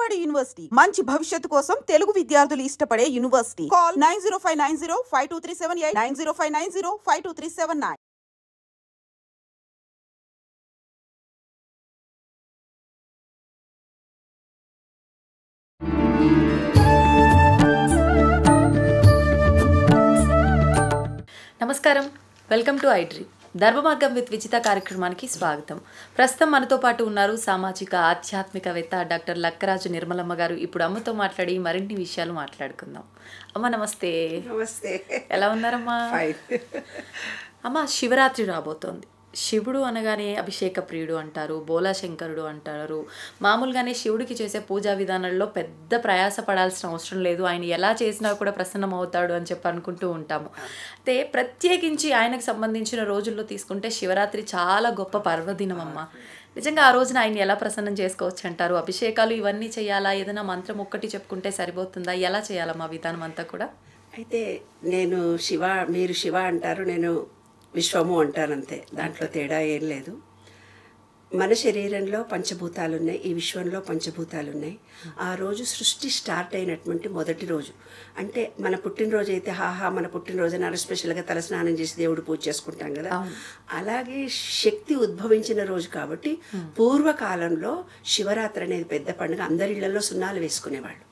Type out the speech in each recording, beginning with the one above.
Vijayawada university మంచి భవిష్యత్తు కోసం తెలుగు విద్యార్థులు ఇష్టపడే యూనివర్సిటీ. కాల్ 9059052378 9059052379. నమస్కారం, welcome to iDream Dharmamargam with Vijitha కార్యక్రమానికి స్వాగతం. ప్రస్తుతం మనతో పాటు ఉన్నారు సామాజిక ఆధ్యాత్మికవేత్త డాక్టర్ లక్కరాజు నిర్మలమ్మ గారు. ఇప్పుడు అమ్మతో మాట్లాడి మరిన్ని విషయాలు మాట్లాడుకుందాం. అమ్మ నమస్తే. నమస్తే. ఎలా ఉన్నారమ్మా? అమ్మ, శివరాత్రి రాబోతోంది. శివుడు అనగానే అభిషేక ప్రియుడు అంటారు, బోలా శంకరుడు అంటారు. మామూలుగానే శివుడికి చేసే పూజా విధానంలో పెద్ద ప్రయాస పడాల్సిన అవసరం లేదు, ఆయన ఎలా చేసినా కూడా ప్రసన్నం అవుతాడు అని చెప్పి అనుకుంటూ ఉంటాము. అయితే ప్రత్యేకించి ఆయనకు సంబంధించిన రోజుల్లో తీసుకుంటే శివరాత్రి చాలా గొప్ప పర్వదినం అమ్మ. నిజంగా ఆ రోజున ఆయన ఎలా ప్రసన్నం చేసుకోవచ్చు అంటారు? అభిషేకాలు ఇవన్నీ చేయాలా? ఏదైనా మంత్రం ఒక్కటి చెప్పుకుంటే సరిపోతుందా? ఎలా చేయాలమ్మా విధానం అంతా కూడా? అయితే నేను మీరు శివ అంటారు, నేను విశ్వము అంటానంతే. దాంట్లో తేడా ఏం లేదు. మన శరీరంలో పంచభూతాలు ఉన్నాయి, ఈ విశ్వంలో పంచభూతాలు ఉన్నాయి. ఆ రోజు సృష్టి స్టార్ట్ అయినటువంటి మొదటి రోజు. అంటే మన పుట్టినరోజు అయితే మన పుట్టినరోజు నాడు స్పెషల్గా తలస్నానం చేసి దేవుడు పూజ చేసుకుంటాం కదా, అలాగే శక్తి ఉద్భవించిన రోజు కాబట్టి పూర్వకాలంలో శివరాత్రి అనేది పెద్ద పండుగ. అందరి ఇళ్లలో సున్నాలు వేసుకునేవాళ్ళు.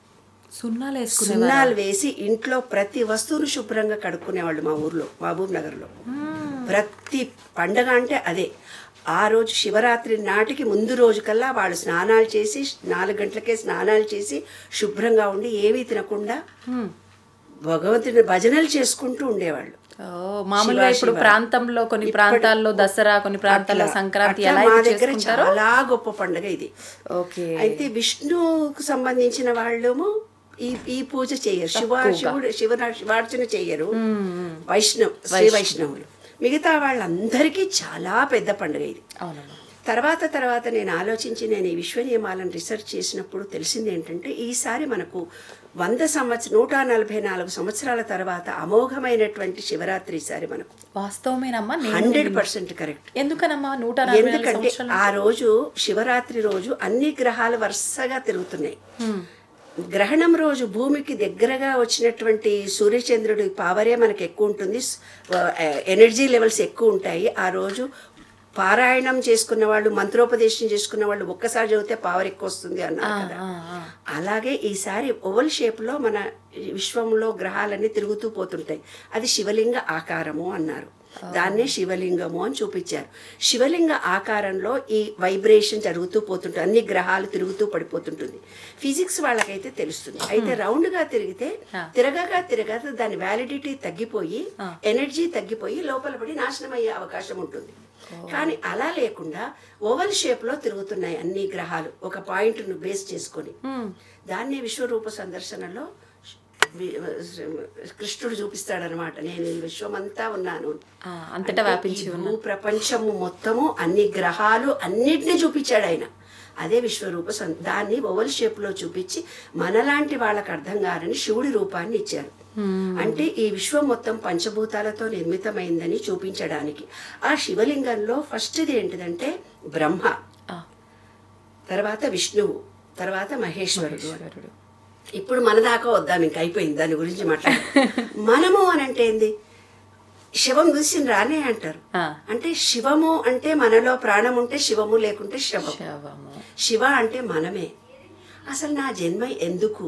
సున్నాలు వేసి ఇంట్లో ప్రతి వస్తువును శుభ్రంగా కడుక్కునేవాళ్ళు. మా ఊర్లో, మహబూబ్ నగర్లో ప్రతి పండగ అంటే అదే. ఆ రోజు శివరాత్రి నాటికి ముందు రోజు కల్లా వాళ్ళు స్నానాలు చేసి 4 గంటలకే స్నానాలు చేసి శుభ్రంగా ఉండి ఏమీ తినకుండా భగవంతుని భజనలు చేసుకుంటూ ఉండేవాళ్ళు. మామూలుగా ఇప్పుడు ప్రాంతంలో కొన్ని ప్రాంతాల్లో దసరా, కొన్ని ప్రాంతాల్లో సంక్రాంతి, మా దగ్గర చాలా గొప్ప పండుగ ఇది. అయితే విష్ణుకు సంబంధించిన వాళ్ళేమో ఈ పూజ చేయరు, శివార్చన చేయరు. శ్రీ వైష్ణవులు. మిగతా వాళ్ళందరికీ చాలా పెద్ద పండుగ ఇది. తర్వాత నేను ఆలోచించి నేను ఈ విశ్వ నియమాలను రీసెర్చ్ చేసినప్పుడు తెలిసింది ఏంటంటే, ఈసారి మనకు 144 సంవత్సరాల తర్వాత అమోఘమైనటువంటి శివరాత్రి ఈసారి మనకు. వాస్తవమేనమ్మా? 100% కరెక్ట్. ఎందుకనమ్మా? ఎందుకంటే ఆ రోజు శివరాత్రి రోజు అన్ని గ్రహాలు వరుసగా తిరుగుతున్నాయి. గ్రహణం రోజు భూమికి దగ్గరగా వచ్చినటువంటి సూర్యచంద్రుడి పవరే మనకు ఎక్కువ ఉంటుంది, ఎనర్జీ లెవెల్స్ ఎక్కువ ఉంటాయి. ఆ రోజు పారాయణం చేసుకున్న వాళ్ళు, మంత్రోపదేశం చేసుకున్న వాళ్ళు ఒక్కసారి చదివితే పవర్ ఎక్కువ వస్తుంది అన్నారు కదా. అలాగే ఈసారి ఓవల్ షేప్లో మన విశ్వంలో గ్రహాలన్నీ తిరుగుతూ పోతుంటాయి. అది శివలింగ ఆకారము అన్నారు. దాన్నే శివలింగము అని చూపించారు. శివలింగ ఆకారంలో ఈ వైబ్రేషన్ జరుగుతూ పోతుంటుంది, అన్ని గ్రహాలు తిరుగుతూ పడిపోతుంటుంది. ఫిజిక్స్ వాళ్ళకైతే తెలుస్తుంది. అయితే రౌండ్గా తిరగగా దాని వ్యాలిడిటీ తగ్గిపోయి, ఎనర్జీ తగ్గిపోయి లోపల పడి నాశనం అయ్యే అవకాశం ఉంటుంది. కానీ అలా లేకుండా ఓవల్ షేప్లో తిరుగుతున్నాయి అన్ని గ్రహాలు ఒక పాయింట్ను బేస్ చేసుకొని. దాన్ని విశ్వరూప సందర్శనలో కృష్ణుడు చూపిస్తాడనమాట. నేను ఈ విశ్వమంతా ఉన్నాను, అంతటా వ్యాపించి భూ ప్రపంచము మొత్తము అన్ని గ్రహాలు అన్నిటినీ చూపించాడు ఆయన. అదే విశ్వరూప దాన్ని ఓవల్ షేప్లో చూపించి మనలాంటి వాళ్ళకి అర్థం కాదని శివుడి రూపాన్ని ఇచ్చారు. అంటే ఈ విశ్వం మొత్తం పంచభూతాలతో నిర్మితమైందని చూపించడానికి. ఆ శివలింగంలో ఫస్ట్ది ఏంటిదంటే బ్రహ్మ, తర్వాత విష్ణువు, తర్వాత మహేశ్వరుడు. ఇప్పుడు మన దాకా వద్దాం, ఇంక అయిపోయింది దాని గురించి మాట్లాడాలి. మనము అని అంటే ఏంది? శివం చూసి రానే అంటారు. అంటే శివము అంటే మనలో ప్రాణం ఉంటే శివము, లేకుంటే శవము. శివ అంటే మనమే. అసలు నా జన్మ ఎందుకు,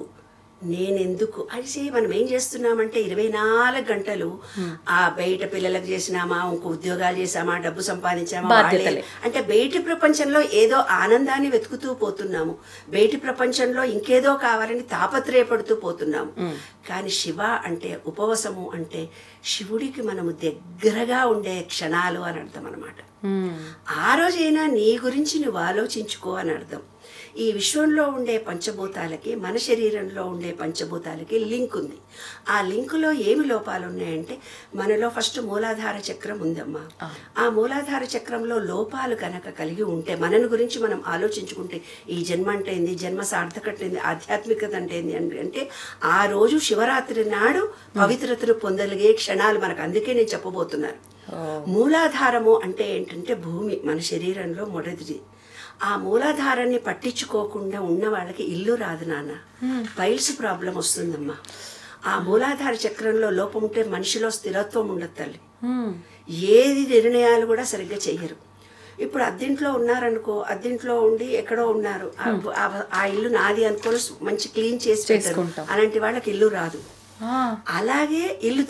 నేనెందుకు అనేసి మనం ఏం చేస్తున్నామంటే 24 గంటలు ఆ బయట పిల్లలకు చేసినామా, ఇంకో ఉద్యోగాలు చేసామా, డబ్బు సంపాదించామా, అంటే బయటి ప్రపంచంలో ఏదో ఆనందాన్ని వెతుకుతూ పోతున్నాము, బయటి ప్రపంచంలో ఇంకేదో కావాలని తాపత్రయపడుతూ పోతున్నాము. కానీ శివ అంటే ఉపవసము అంటే శివుడికి మనము దగ్గరగా ఉండే క్షణాలు అని అర్థం అన్నమాట. ఆ రోజైనా నీ గురించి నువ్వు ఆలోచించుకో అని అర్థం. ఈ విశ్వంలో ఉండే పంచభూతాలకి, మన శరీరంలో ఉండే పంచభూతాలకి లింక్ ఉంది. ఆ లింకులో ఏమి లోపాలు ఉన్నాయంటే, మనలో ఫస్ట్ మూలాధార చక్రం ఉందమ్మా. ఆ మూలాధార చక్రంలో లోపాలు కనుక కలిగి ఉంటే, మనని గురించి మనం ఆలోచించుకుంటే, ఈ జన్మ అంటే ఏంది, జన్మ సార్థకత ఏంది, ఆధ్యాత్మికత అంటే ఏంది అంటే ఆ రోజు శివరాత్రి నాడు పవిత్రతను పొందలిగే క్షణాలు మనకు. అందుకే నేను చెప్పబోతున్నాను. మూలాధారము అంటే ఏంటంటే భూమి, మన శరీరంలో మొదటిది. ఆ మూలాధారాన్ని పట్టించుకోకుండా ఉన్న వాళ్ళకి ఇల్లు రాదు నాన్న, పైల్స్ ప్రాబ్లం వస్తుందమ్మా. ఆ మూలాధార చక్రంలో లోపం ఉంటే మనిషిలో స్థిరత్వం ఉండదు తల్లి. ఏది నిర్ణయాలు కూడా సరిగ్గా చెయ్యరు. ఇప్పుడు అద్దెంట్లో ఉన్నారనుకో, అద్దెంట్లో ఉండి ఎక్కడో ఉన్నారు, ఆ ఇల్లు నాది అనుకోని మంచి క్లీన్ చేసి పెట్టారు, అలాంటి వాళ్ళకి ఇల్లు రాదు. అలాగే ఇల్లు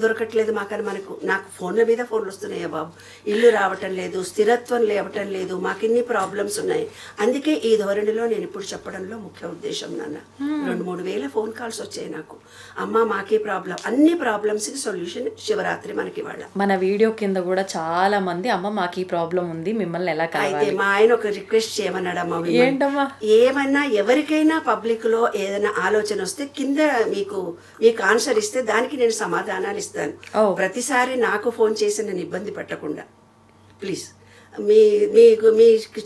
దొరకట్లేదు మాకని నాకు ఫోన్ల మీద ఫోన్లు వస్తున్నాయా బాబు, ఇల్లు రావటం లేదు, స్థిరత్వం లేవటం లేదు, మాకు ఇన్ని ప్రాబ్లమ్స్ ఉన్నాయి. అందుకే ఈ ధోరణిలో నేను ఇప్పుడు చెప్పడంలో ముఖ్య ఉద్దేశం నాన్న. 2-3 వేల ఫోన్ కాల్స్ వచ్చాయి నాకు, అమ్మ మాకే ప్రాబ్లం, అన్ని ప్రాబ్లమ్స్కి సొల్యూషన్ శివరాత్రి మనకి ఇవాళ. మన వీడియో కింద కూడా చాలా మంది అమ్మ మాకు ఈ ప్రాబ్లం ఉంది, మిమ్మల్ని ఎలా కలవాలి. అయితే మా ఆయన ఒక రిక్వెస్ట్ చేయమన్నాడమ్మా, ఏంటమ్మా, ఏమన్నా ఎవరికైనా పబ్లిక్ లో ఏదైనా ఆలోచన వస్తే కింద మీకు ఆన్సర్ ఇస్తే దానికి నేను సమాధానాలు ఇస్తాను. ప్రతిసారి నాకు ఫోన్ చేసి నన్ను ఇబ్బంది పెట్టకుండా ప్లీజ్. మీ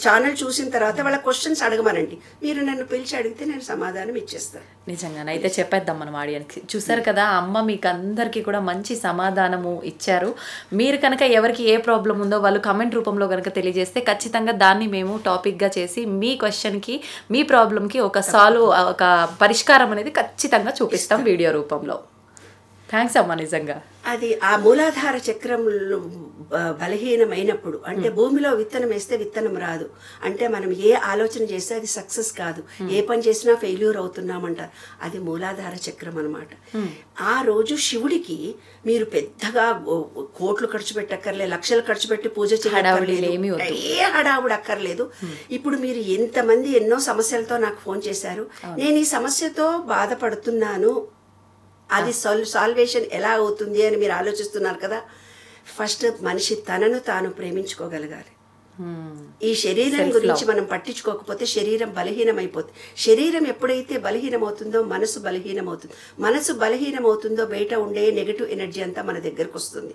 ఛానల్ చూసిన తర్వాత వాళ్ళ క్వశ్చన్స్ అడగమనండి, మీరు నన్ను పిలిచి అడిగితే నేను సమాధానం ఇచ్చేస్తాను. నిజంగానే అయితే చెప్పేద్దాం మనం ఆడియన్స్కి. చూసారు కదా, అమ్మ మీకు అందరికీ కూడా మంచి సమాధానము ఇచ్చారు. మీరు కనుక ఎవరికి ఏ ప్రాబ్లం ఉందో వాళ్ళు కమెంట్ రూపంలో కనుక తెలియజేస్తే ఖచ్చితంగా దాన్ని మేము టాపిక్గా చేసి మీ క్వశ్చన్కి, మీ ప్రాబ్లంకి ఒక పరిష్కారం అనేది ఖచ్చితంగా చూపిస్తాం వీడియో రూపంలో. థ్యాంక్స్ అమ్మ. నిజంగా అది ఆ మూలాధార చక్రం బలహీనమైనప్పుడు, అంటే భూమిలో విత్తనం వేస్తే విత్తనం రాదు, అంటే మనం ఏ ఆలోచన చేస్తే అది సక్సెస్ కాదు, ఏ పని చేసినా ఫెయిల్యూర్ అవుతున్నామంటారు. అది మూలాధార చక్రం అనమాట. ఆ రోజు శివుడికి మీరు పెద్దగా కోట్లు ఖర్చు పెట్టక్కర్లేదు, లక్షలు ఖర్చు పెట్టి పూజ చేయక్కర్లేదు, ఏ హడావుడు అక్కర్లేదు. ఇప్పుడు మీరు ఎంతమంది ఎన్నో సమస్యలతో నాకు ఫోన్ చేశారు, నేను ఈ సమస్యతో బాధపడుతున్నాను, అది సాల్వేషన్ ఎలా అవుతుంది అని మీరు ఆలోచిస్తున్నారు కదా. ఫస్ట్ మనిషి తనను తాను ప్రేమించుకోగలగాలి. ఈ శరీరం గురించి మనం పట్టించుకోకపోతే శరీరం బలహీనమైపోతుంది. శరీరం ఎప్పుడైతే బలహీనమవుతుందో మనసు బలహీనమవుతుంది. మనసు బలహీనమవుతుందో బయట ఉండే నెగిటివ్ ఎనర్జీ అంతా మన దగ్గరకు వస్తుంది.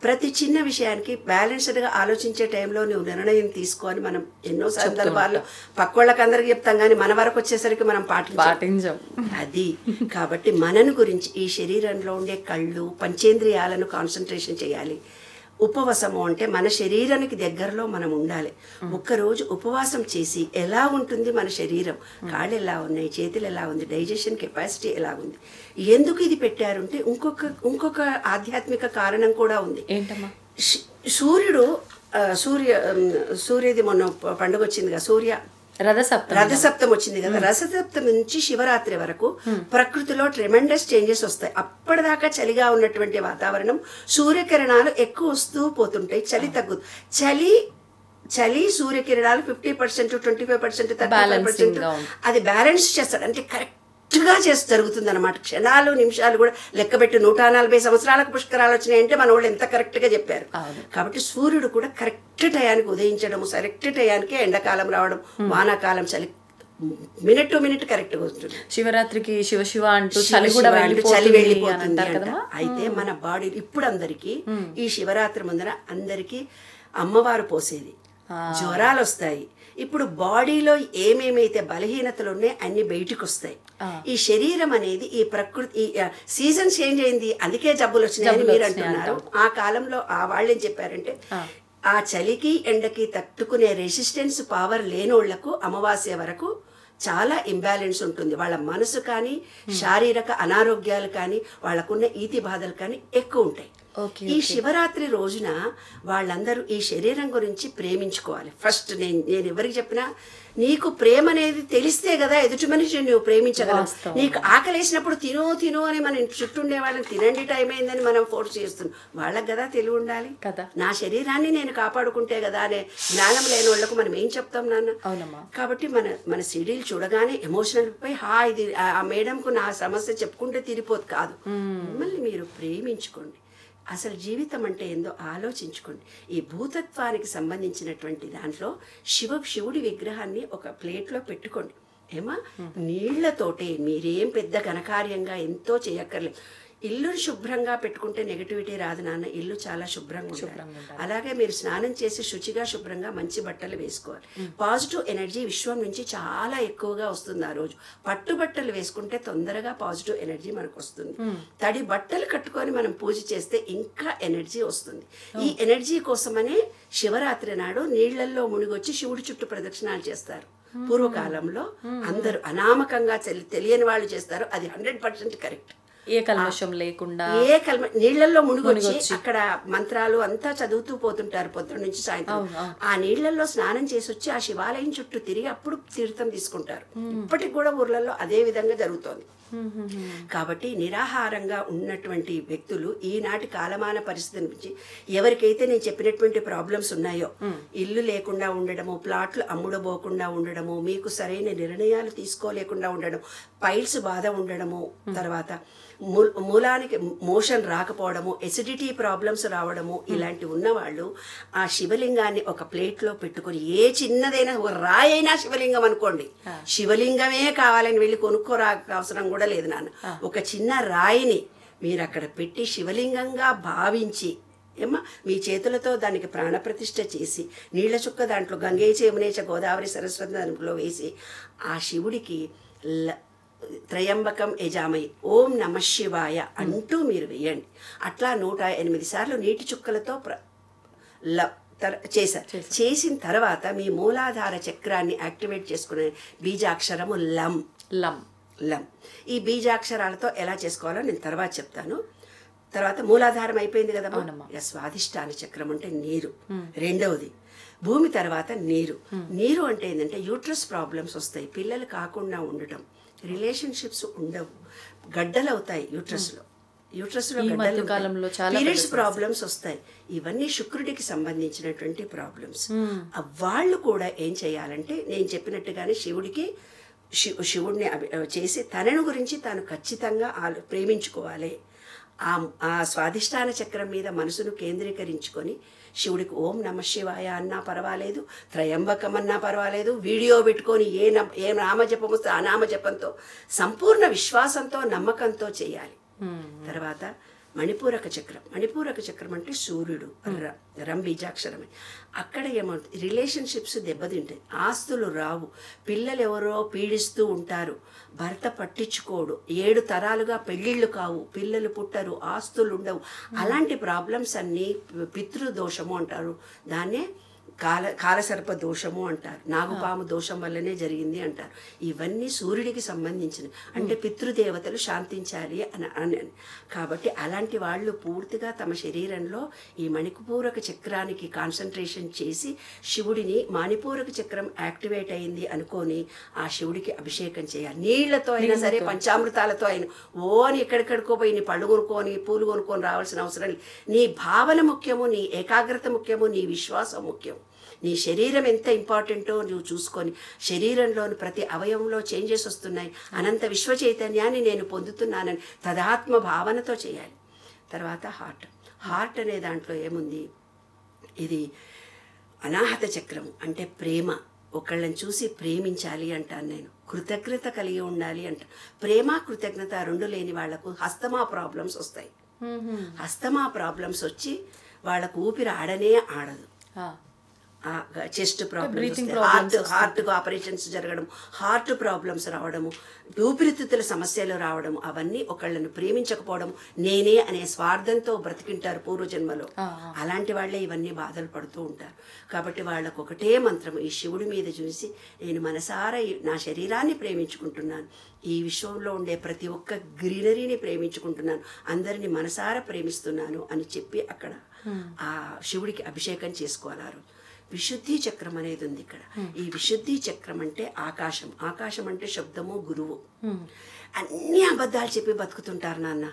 ప్రతి చిన్న విషయానికి బ్యాలెన్స్డ్గా ఆలోచించే టైంలో నువ్వు నిర్ణయం తీసుకొని మనం ఎన్నో సందర్భాల్లో పక్కోళ్ళకి అందరికి చెప్తాం, కానీ మన వరకు వచ్చేసరికి మనం పాటించాం. అది కాబట్టి మనను గురించి ఈ శరీరంలో ఉండే కళ్ళు, పంచేంద్రియాలను కాన్సన్ట్రేషన్ చేయాలి. ఉపవాసము అంటే మన శరీరానికి దగ్గరలో మనం ఉండాలి. ఒక్కరోజు ఉపవాసం చేసి ఎలా ఉంటుంది మన శరీరం, కాళ్ళు ఎలా ఉన్నాయి, చేతులు ఎలా ఉంది, డైజెషన్ కెపాసిటీ ఎలా ఉంది. ఎందుకు ఇది పెట్టారంటే ఇంకొక ఆధ్యాత్మిక కారణం కూడా ఉంది. సూర్యుది మొన్న పండుగ వచ్చింది కదా, రథసప్తం వచ్చింది కదా. రథసప్తం నుంచి శివరాత్రి వరకు ప్రకృతిలో ట్రెమెండస్ చేంజెస్ వస్తాయి. అప్పటిదాకా చలిగా ఉన్నటువంటి వాతావరణం సూర్యకిరణాలు ఎక్కువ వస్తూ పోతుంటాయి, చలి తగ్గుతుంది. చలి సూర్యకిరణాలు 50%, 25%, 30% అది బ్యాలెన్స్ చేస్తాడు. అంటే కరెక్ట్గా జరుగుతుంది అనమాట. క్షణాలు నిమిషాలు కూడా లెక్కబెట్టి 140 సంవత్సరాలకు పుష్కరాలు వచ్చినాయంటే మన వాళ్ళు ఎంత కరెక్ట్గా చెప్పారు. కాబట్టి సూర్యుడు కూడా కరెక్ట్ టయానికి ఉదయించడం, కరెక్ట్ టయానికి ఎండాకాలం రావడం, వానాకాలం చలి మినిట్ టు మినిట్ కరెక్ట్గా వస్తుంది. శివరాత్రికి శివ అంటూ చలి వెళ్ళిపోతుంది అంట. అయితే మన బాడీ ఇప్పుడు అందరికీ ఈ శివరాత్రి ముందర అందరికీ అమ్మవారు పోసేది, జ్వరాలు వస్తాయి. ఇప్పుడు బాడీలో ఏమేమైతే బలహీనతలు ఉన్నాయో అన్ని బయటకు వస్తాయి. ఈ శరీరం అనేది ఈ ప్రకృతి సీజన్ చేంజ్ అయింది, అందుకే జబ్బులు వచ్చినాయని మీరు అంటున్నారు. ఆ కాలంలో వాళ్ళు ఏం చెప్పారంటే, ఆ చలికి ఎండకి తట్టుకునే రెసిస్టెన్స్ పవర్ లేనోళ్లకు అమావాస్య వరకు చాలా ఇంబ్యాలెన్స్ ఉంటుంది. వాళ్ళ మనసు కానీ, శారీరక అనారోగ్యాలు కానీ, వాళ్ళకున్న ఈతి బాధలు కానీ ఎక్కువ ఉంటాయి. ఈ శివరాత్రి రోజున వాళ్ళందరూ ఈ శరీరం గురించి ప్రేమించుకోవాలి. ఫస్ట్ నేను ఎవరికి చెప్పినా, నీకు ప్రేమ అనేది తెలిస్తే కదా ఎదుటి మనిషిని నువ్వు ప్రేమించగలవు. నీకు ఆకలేసినప్పుడు తిను అని మన చుట్టూ ఉండే వాళ్ళని తినండి టైం అయిందని మనం ఫోర్స్ చేస్తున్నాం. వాళ్ళకి కదా తెలివి ఉండాలి కదా. నా శరీరాన్ని నేను కాపాడుకుంటే కదా అనే జ్ఞానం లేని వాళ్ళకు మనం ఏం చెప్తాం నాన్న. కాబట్టి మన సీడీలు చూడగానే ఎమోషనల్ పోయి ఇది ఆ మేడంకు నా సమస్య చెప్పుకుంటే తీరిపోదు కాదు. మిమ్మల్ని మీరు ప్రేమించుకోండి. అసలు జీవితం అంటే ఏందో ఆలోచించుకోండి. ఈ భూతత్వానికి సంబంధించినటువంటి దాంట్లో శివుడి విగ్రహాన్ని ఒక ప్లేట్లో పెట్టుకోండి. ఏమా నీళ్లతోటే, మీరేం పెద్ద ఘనకార్యంగా ఎంతో చేయక్కర్లేదు. ఇల్లుని శుభ్రంగా పెట్టుకుంటే నెగటివిటీ రాదు నాన్న. ఇల్లు చాలా శుభ్రంగా ఉండాలి. అలాగే మీరు స్నానం చేసి శుచిగా శుభ్రంగా మంచి బట్టలు వేసుకోవాలి. పాజిటివ్ ఎనర్జీ విశ్వం నుంచి చాలా ఎక్కువగా వస్తుంది ఆ రోజు. పట్టు బట్టలు వేసుకుంటే తొందరగా పాజిటివ్ ఎనర్జీ మనకు వస్తుంది. తడి బట్టలు కట్టుకొని మనం పూజ చేస్తే ఇంకా ఎనర్జీ వస్తుంది. ఈ ఎనర్జీ కోసమనే శివరాత్రి నాడు నీళ్లలో మునిగొచ్చి శివుడి చుట్టూ ప్రదక్షిణాలు చేస్తారు. పూర్వకాలంలో అందరూ అనామకంగా తెలియని వాళ్ళు చేస్తారు. అది 100% కరెక్ట్. ఏ కల్మషం లేకుండా నీళ్లలో మునిగొచ్చి అక్కడ మంత్రాలు అంతా చదువుతూ పోతుంటారు పొద్దున్న నుంచి సాయంత్రం. ఆ నీళ్లలో స్నానం చేసి వచ్చి ఆ శివాలయం చుట్టూ తిరిగి అప్పుడు తీర్థం తీసుకుంటారు. ఇప్పటికి కూడా ఊర్లలో అదే విధంగా జరుగుతోంది. కాబట్టి నిరాహారంగా ఉన్నటువంటి వ్యక్తులు ఈనాటి కాలమాన పరిస్థితి నుంచి ఎవరికైతే నేను చెప్పినటువంటి ప్రాబ్లమ్స్ ఉన్నాయో, ఇల్లు లేకుండా ఉండడము, ప్లాట్లు అమ్ముడబోకుండా ఉండడము, మీకు సరైన నిర్ణయాలు తీసుకోలేకుండా ఉండడం, పైల్స్ బాధ ఉండడము, తర్వాత మూలానికి మోషన్ రాకపోవడము, ఎసిడిటీ ప్రాబ్లమ్స్ రావడము, ఇలాంటి ఉన్నవాళ్ళు ఆ శివలింగాన్ని ఒక ప్లేట్లో పెట్టుకొని, ఏ చిన్నదైనా ఒక రాయి అయినా శివలింగం అనుకోండి, శివలింగమే కావాలని వెళ్ళి కొనుక్కోరా అవసరం కూడా లేదు నాన్న. ఒక చిన్న రాయిని మీరు అక్కడ పెట్టి శివలింగంగా భావించి మీ చేతులతో దానికి ప్రాణప్రతిష్ఠ చేసి నీళ్ల చుక్క దాంట్లో గంగేచ యమునేచ గోదావరి సరస్వతి దాంట్లో వేసి ఆ శివుడికి త్రయంబకం యజామై ఓం నమ శివాయ అంటూ మీరు వేయండి. అట్లా 108 సార్లు నీటి చుక్కలతో చేసిన తర్వాత మీ మూలాధార చక్రాన్ని యాక్టివేట్ చేసుకునే బీజాక్షరము లం లం లం. ఈ బీజాక్షరాలతో ఎలా చేసుకోవాలో నేను తర్వాత చెప్తాను. తర్వాత మూలాధారం అయిపోయింది కదా, స్వాధిష్టాన చక్రం అంటే నీరు. రెండవది భూమి, తర్వాత నీరు. నీరు అంటే ఏంటంటే యూట్రస్ ప్రాబ్లమ్స్ వస్తాయి, పిల్లలు కాకుండా ఉండటం, రిలేషన్షిప్స్ ఉండవు, గడ్డలు అవుతాయి యూట్రస్లో పీరియడ్స్ ప్రాబ్లమ్స్ వస్తాయి. ఇవన్నీ శుక్రుడికి సంబంధించినటువంటి ప్రాబ్లమ్స్. వాళ్ళు కూడా ఏం చేయాలంటే నేను చెప్పినట్టుగానే శివుడిని చేసి తనను గురించి తాను ఖచ్చితంగా ప్రేమించుకోవాలి. ఆ స్వాధిష్టాన చక్రం మీద మనసును కేంద్రీకరించుకొని శివుడికి ఓం నమ శివాయ అన్నా పర్వాలేదు, త్రయంబకం అన్నా పర్వాలేదు, వీడియో పెట్టుకొని ఏ నామజపం వస్తే ఆ నామజపంతో సంపూర్ణ విశ్వాసంతో నమ్మకంతో చేయాలి. తర్వాత మణిపూరక చక్రం అంటే సూర్యుడు, రం బీజాక్షరమే. అక్కడ ఏమవుతుంది, రిలేషన్షిప్స్ దెబ్బతింటాయి, ఆస్తులు రావు, పిల్లలు ఎవరో పీడిస్తూ ఉంటారు, భర్త పట్టించుకోడు, 7 తరాలుగా పెళ్ళిళ్ళు కావు, పిల్లలు పుట్టరు, ఆస్తులు ఉండవు. అలాంటి ప్రాబ్లమ్స్ అన్నీ పితృదోషము అంటారు. దాన్నే కాలసర్ప దోషము అంటారు. నాగుపాము దోషం వల్లనే జరిగింది అంటారు. ఇవన్నీ సూర్యుడికి సంబంధించినవి. అంటే పితృదేవతలు శాంతించాలి అని. కాబట్టి అలాంటి వాళ్ళు పూర్తిగా తమ శరీరంలో ఈ మణిపూరక చక్రానికి కాన్సన్ట్రేషన్ చేసి శివుడిని మణిపూరక చక్రం యాక్టివేట్ అయింది అనుకొని ఆ శివుడికి అభిషేకం చేయాలి. నీళ్లతో అయినా సరే, పంచామృతాలతో అయినా. అని ఎక్కడికడుకో పోయి నీ పళ్ళు కొనుక్కొని పూలు కొనుక్కొని రావాల్సిన అవసరం లేదు. నీ భావన ముఖ్యము, నీ ఏకాగ్రత ముఖ్యము, నీ విశ్వాసం ముఖ్యం. నీ శరీరం ఎంత ఇంపార్టెంటో నువ్వు చూసుకొని, శరీరంలోని ప్రతి అవయవంలో చేంజెస్ వస్తున్నాయి, అనంత విశ్వ చైతన్యాన్ని నేను పొందుతున్నానని తదాత్మ భావనతో చేయాలి. తర్వాత హార్ట్ అనే దాంట్లో ఏముంది, ఇది అనాహత చక్రము. అంటే ప్రేమ, ఒకళ్ళని చూసి ప్రేమించాలి అంటాను నేను. కృతజ్ఞత కలిగి ఉండాలి అంట. ప్రేమ కృతజ్ఞత 2 లేని వాళ్లకు హస్తమా ప్రాబ్లమ్స్ వస్తాయి. హస్తమా ప్రాబ్లమ్స్ వచ్చి వాళ్ళకు ఊపిరి ఆడదు. చెస్ట్ ప్రాబ్లమ్స్, హార్ట్కు ఆపరేషన్స్ జరగడం, హార్ట్ ప్రాబ్లమ్స్ రావడము, ఊపిరితిత్తుల సమస్యలు రావడము, అవన్నీ ఒకళ్ళను ప్రేమించకపోవడం, నేనే అనే స్వార్థంతో బ్రతికింటారు పూర్వజన్మలో. అలాంటి వాళ్ళే ఇవన్నీ బాధలు పడుతూ ఉంటారు. కాబట్టి వాళ్ళకు ఒకటే మంత్రము, ఈ శివుడి మీద చూసి నేను మనసారా నా శరీరాన్ని ప్రేమించుకుంటున్నాను, ఈ విశ్వంలో ఉండే ప్రతి ఒక్క గ్రీనరీని ప్రేమించుకుంటున్నాను, అందరిని మనసారా ప్రేమిస్తున్నాను అని చెప్పి అక్కడ ఆ శివుడికి అభిషేకం చేసుకోవాలి. విశుద్ధి చక్రం అనేది ఉంది ఇక్కడ. ఈ విశుద్ధి చక్రం అంటే ఆకాశం అంటే శబ్దము, గురువు. అన్ని అబద్ధాలు చెప్పి బతుకుతుంటారు నాన్న.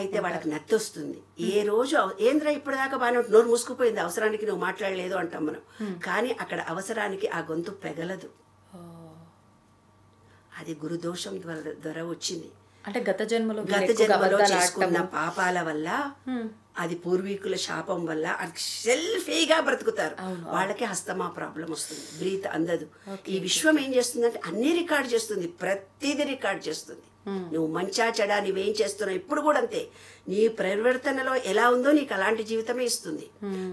అయితే వాళ్ళకి నత్తి వస్తుంది. ఏ రోజు ఏంద్రా ఇప్పటిదాకా బాగా నోరు మూసుకుపోయింది, అవసరానికి నువ్వు మాట్లాడలేదు అంటాం మనం. కానీ అక్కడ అవసరానికి ఆ గొంతు పెగలదు. అది గురుదోషం ద్వారా వచ్చింది. అంటే గత జన్మలో చేసుకున్న పాపాల వల్ల అది పూర్వీకుల శాపం వల్ల సెల్ఫీగా బ్రతుకుతారు. వాళ్ళకి హస్తమా ప్రాబ్లం వస్తుంది, బ్రీత్ అందదు. ఈ విశ్వం ఏం చేస్తుందంటే అన్ని రికార్డ్ చేస్తుంది, ప్రతిదీ రికార్డ్ చేస్తుంది. నువ్వు మంచా చెడా నువ్వేం చేస్తున్నావు ఇప్పుడు కూడా అంతే. నీ పరివర్తనలో ఎలా ఉందో నీకు అలాంటి జీవితమే ఇస్తుంది.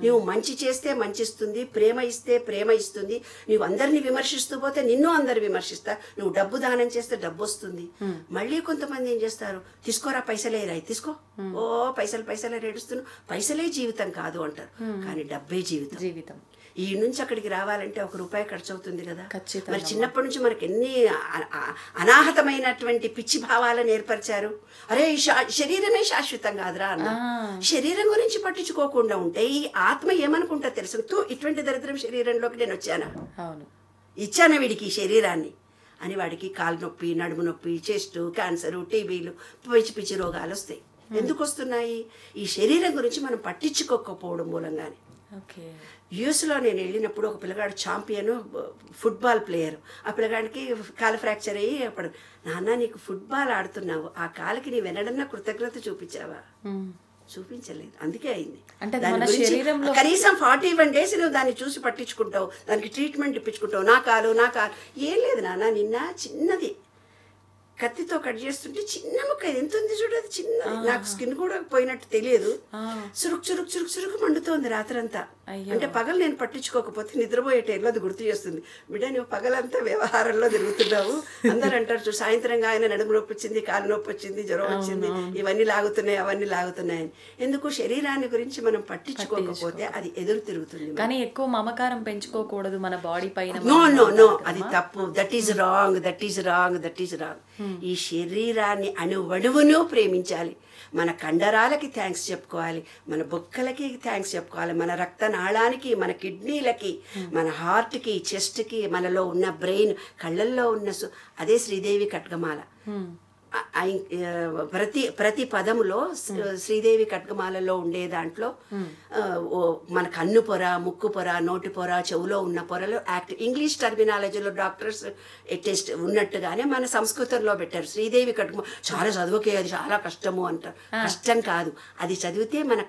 నువ్వు మంచి చేస్తే మంచి ఇస్తుంది, ప్రేమ ఇస్తే ప్రేమ ఇస్తుంది. నువ్వు అందరినీ విమర్శిస్తూ పోతే నిన్ను అందరు విమర్శిస్తా. నువ్వు డబ్బు దానం చేస్తే డబ్బు వస్తుంది. మళ్ళీ కొంతమంది ఏం చేస్తారు, తీసుకోరా పైసలే రాయి తీసుకో, ఓ పైసలే రేడుస్తున్నావు, పైసలే జీవితం కాదు అంటారు. కానీ డబ్బే జీవితం. ఈ నుంచి అక్కడికి రావాలంటే ₹1 ఖర్చు అవుతుంది కదా. మరి చిన్నప్పటి నుంచి మనకి ఎన్ని అనాహతమైనటువంటి పిచ్చి భావాలను ఏర్పరిచారు. అరే శరీరమే శాశ్వతం కాదురా అన్న. శరీరం గురించి పట్టించుకోకుండా ఉంటే ఈ ఆత్మ ఏమనుకుంటా తెలుసు, ఇటువంటి దరిద్రం శరీరంలోకి నేను వచ్చానా, ఇచ్చానా వీడికి ఈ శరీరాన్ని అని వాడికి కాలు నొప్పి, నడుము నొప్పి, చెస్ట్ క్యాన్సరు, టీబీలు, పిచ్చి రోగాలు వస్తాయి. ఎందుకు వస్తున్నాయి? ఈ శరీరం గురించి మనం పట్టించుకోకపోవడం మూలంగానే. యూఎస్లో నేను వెళ్ళినప్పుడు ఒక పిల్లగాడు ఛాంపియన్ ఫుట్బాల్ ప్లేయర్. ఆ పిల్లగాడికి కాలు ఫ్రాక్చర్ అయ్యి అప్పుడు, నాన్న నీకు ఫుట్బాల్ ఆడుతున్నావు, ఆ కాలుకి నీ వెనడన్నా కృతజ్ఞత చూపించావా? చూపించలేదు, అందుకే అయింది. కనీసం 41 days నువ్వు దాన్ని చూసి పట్టించుకుంటావు, దానికి ట్రీట్మెంట్ ఇప్పించుకుంటావు. నా కాలు ఏం లేదు నాన్న, నిన్న చిన్నది కత్తితో కట్ చేస్తుంటే చిన్న ముక్క ఎంత ఉంది చూడు, అది చిన్న, నాకు స్కిన్ కూడా పోయినట్టు తెలియదు. చురుకు మండుతోంది రాత్రంతా. అంటే పగలు నేను పట్టించుకోకపోతే నిద్రపోయే టైంలో అది గుర్తు చేస్తుంది, బిడ్డ నువ్వు పగలంతా వ్యవహారంలో తిరుగుతున్నావు. అందరు అంటారు చూడు, సాయంత్రంగా ఆయన నడుము నొప్పి వచ్చింది, కాలు నొప్పి వచ్చింది, జ్వరం వచ్చింది, ఇవన్నీ లాగుతున్నాయి అవన్నీ లాగుతున్నాయని. ఎందుకు? శరీరాన్ని గురించి మనం పట్టించుకోకపోతే అది ఎదురు తిరుగుతుంది. కానీ ఎక్కువ మమకారం పెంచుకోకూడదు మన బాడీ పైన. నో అది తప్పు. That is wrong. ఈ శరీరాన్ని అణువణువును ప్రేమించాలి. మన కండరాలకి థ్యాంక్స్ చెప్పుకోవాలి, మన బొక్కలకి థ్యాంక్స్ చెప్పుకోవాలి, మన రక్తనాళానికి, మన కిడ్నీలకి, మన హార్ట్కి, చెస్ట్కి, మనలో ఉన్న బ్రెయిన్, కళ్ళల్లో ఉన్న అదే శ్రీదేవి ఖడ్గమాల. ప్రతి పదములో శ్రీదేవి ఖడ్గమాలలో ఉండే దాంట్లో మన కన్ను పొర, ముక్కు పొర, నోటి పొర, చెవులో ఉన్న పొరలు ఇంగ్లీష్ టర్మినాలజీలో డాక్టర్స్ టెస్ట్ ఉన్నట్టుగానే మన సంస్కృతంలో పెట్టారు. శ్రీదేవి ఖడ్గమాల చాలా చదువుకే, అది చాలా కష్టము అంటారు. కష్టం కాదు, అది చదివితే మన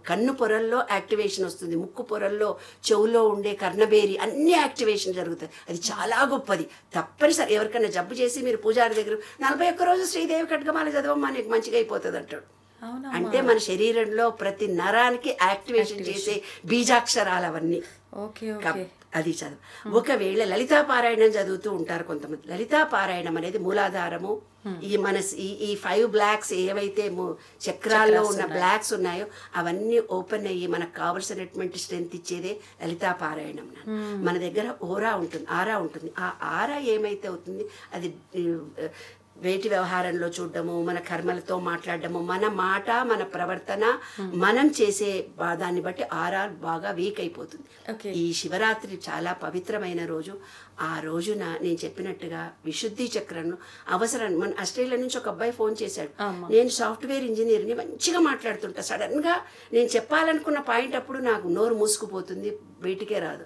కన్ను పొరల్లో యాక్టివేషన్ వస్తుంది, ముక్కు పొరల్లో, చెవులో ఉండే కర్ణబేరి అన్ని యాక్టివేషన్ జరుగుతుంది. అది చాలా గొప్పది. తప్పనిసరి ఎవరికైనా జబ్బు చేసి మీరు పూజారి దగ్గర 41 రోజు శ్రీదేవి ఖడ్గమాల చదవమ్మా నీకు మంచిగా అయిపోతుంది అంటాడు. అంటే మన శరీరంలో ప్రతి నరానికి యాక్టివేషన్ చేసే బీజాక్షరాలు అవన్నీ. అది చదువు. ఒకవేళ లలితా పారాయణం చదువుతూ ఉంటారు కొంతమంది. లలితా పారాయణం అనేది మూలాధారము, ఈ మన ఈ 5 బ్లాక్స్ ఏవైతే చక్రాల్లో ఉన్న బ్లాక్స్ ఉన్నాయో అవన్నీ ఓపెన్ అయ్యి మనకు కావలసినటువంటి స్ట్రెంత్ ఇచ్చేదే లలితా పారాయణం. మన దగ్గర ఆరా ఉంటుంది. ఆ ఆరా ఏమైతే అవుతుంది, అది వేటి వ్యవహారంలో చూడడము, మన కర్మలతో మాట్లాడడము, మన మాట, మన ప్రవర్తన, మనం చేసే దాన్ని బట్టి ఆరా బాగా వీక్ అయిపోతుంది. ఈ శివరాత్రి చాలా పవిత్రమైన రోజు. ఆ రోజున నేను చెప్పినట్టుగా విశుద్ధి చక్రంను అవసరం. మన ఆస్ట్రేలియా నుంచి ఒక అబ్బాయి ఫోన్ చేశాడు, నేను సాఫ్ట్వేర్ ఇంజనీర్ని, మంచిగా మాట్లాడుతుంటా, సడన్గా నేను చెప్పాలనుకున్న పాయింట్ అప్పుడు నాకు నోరు మూసుకుపోతుంది, బయటికే రాదు,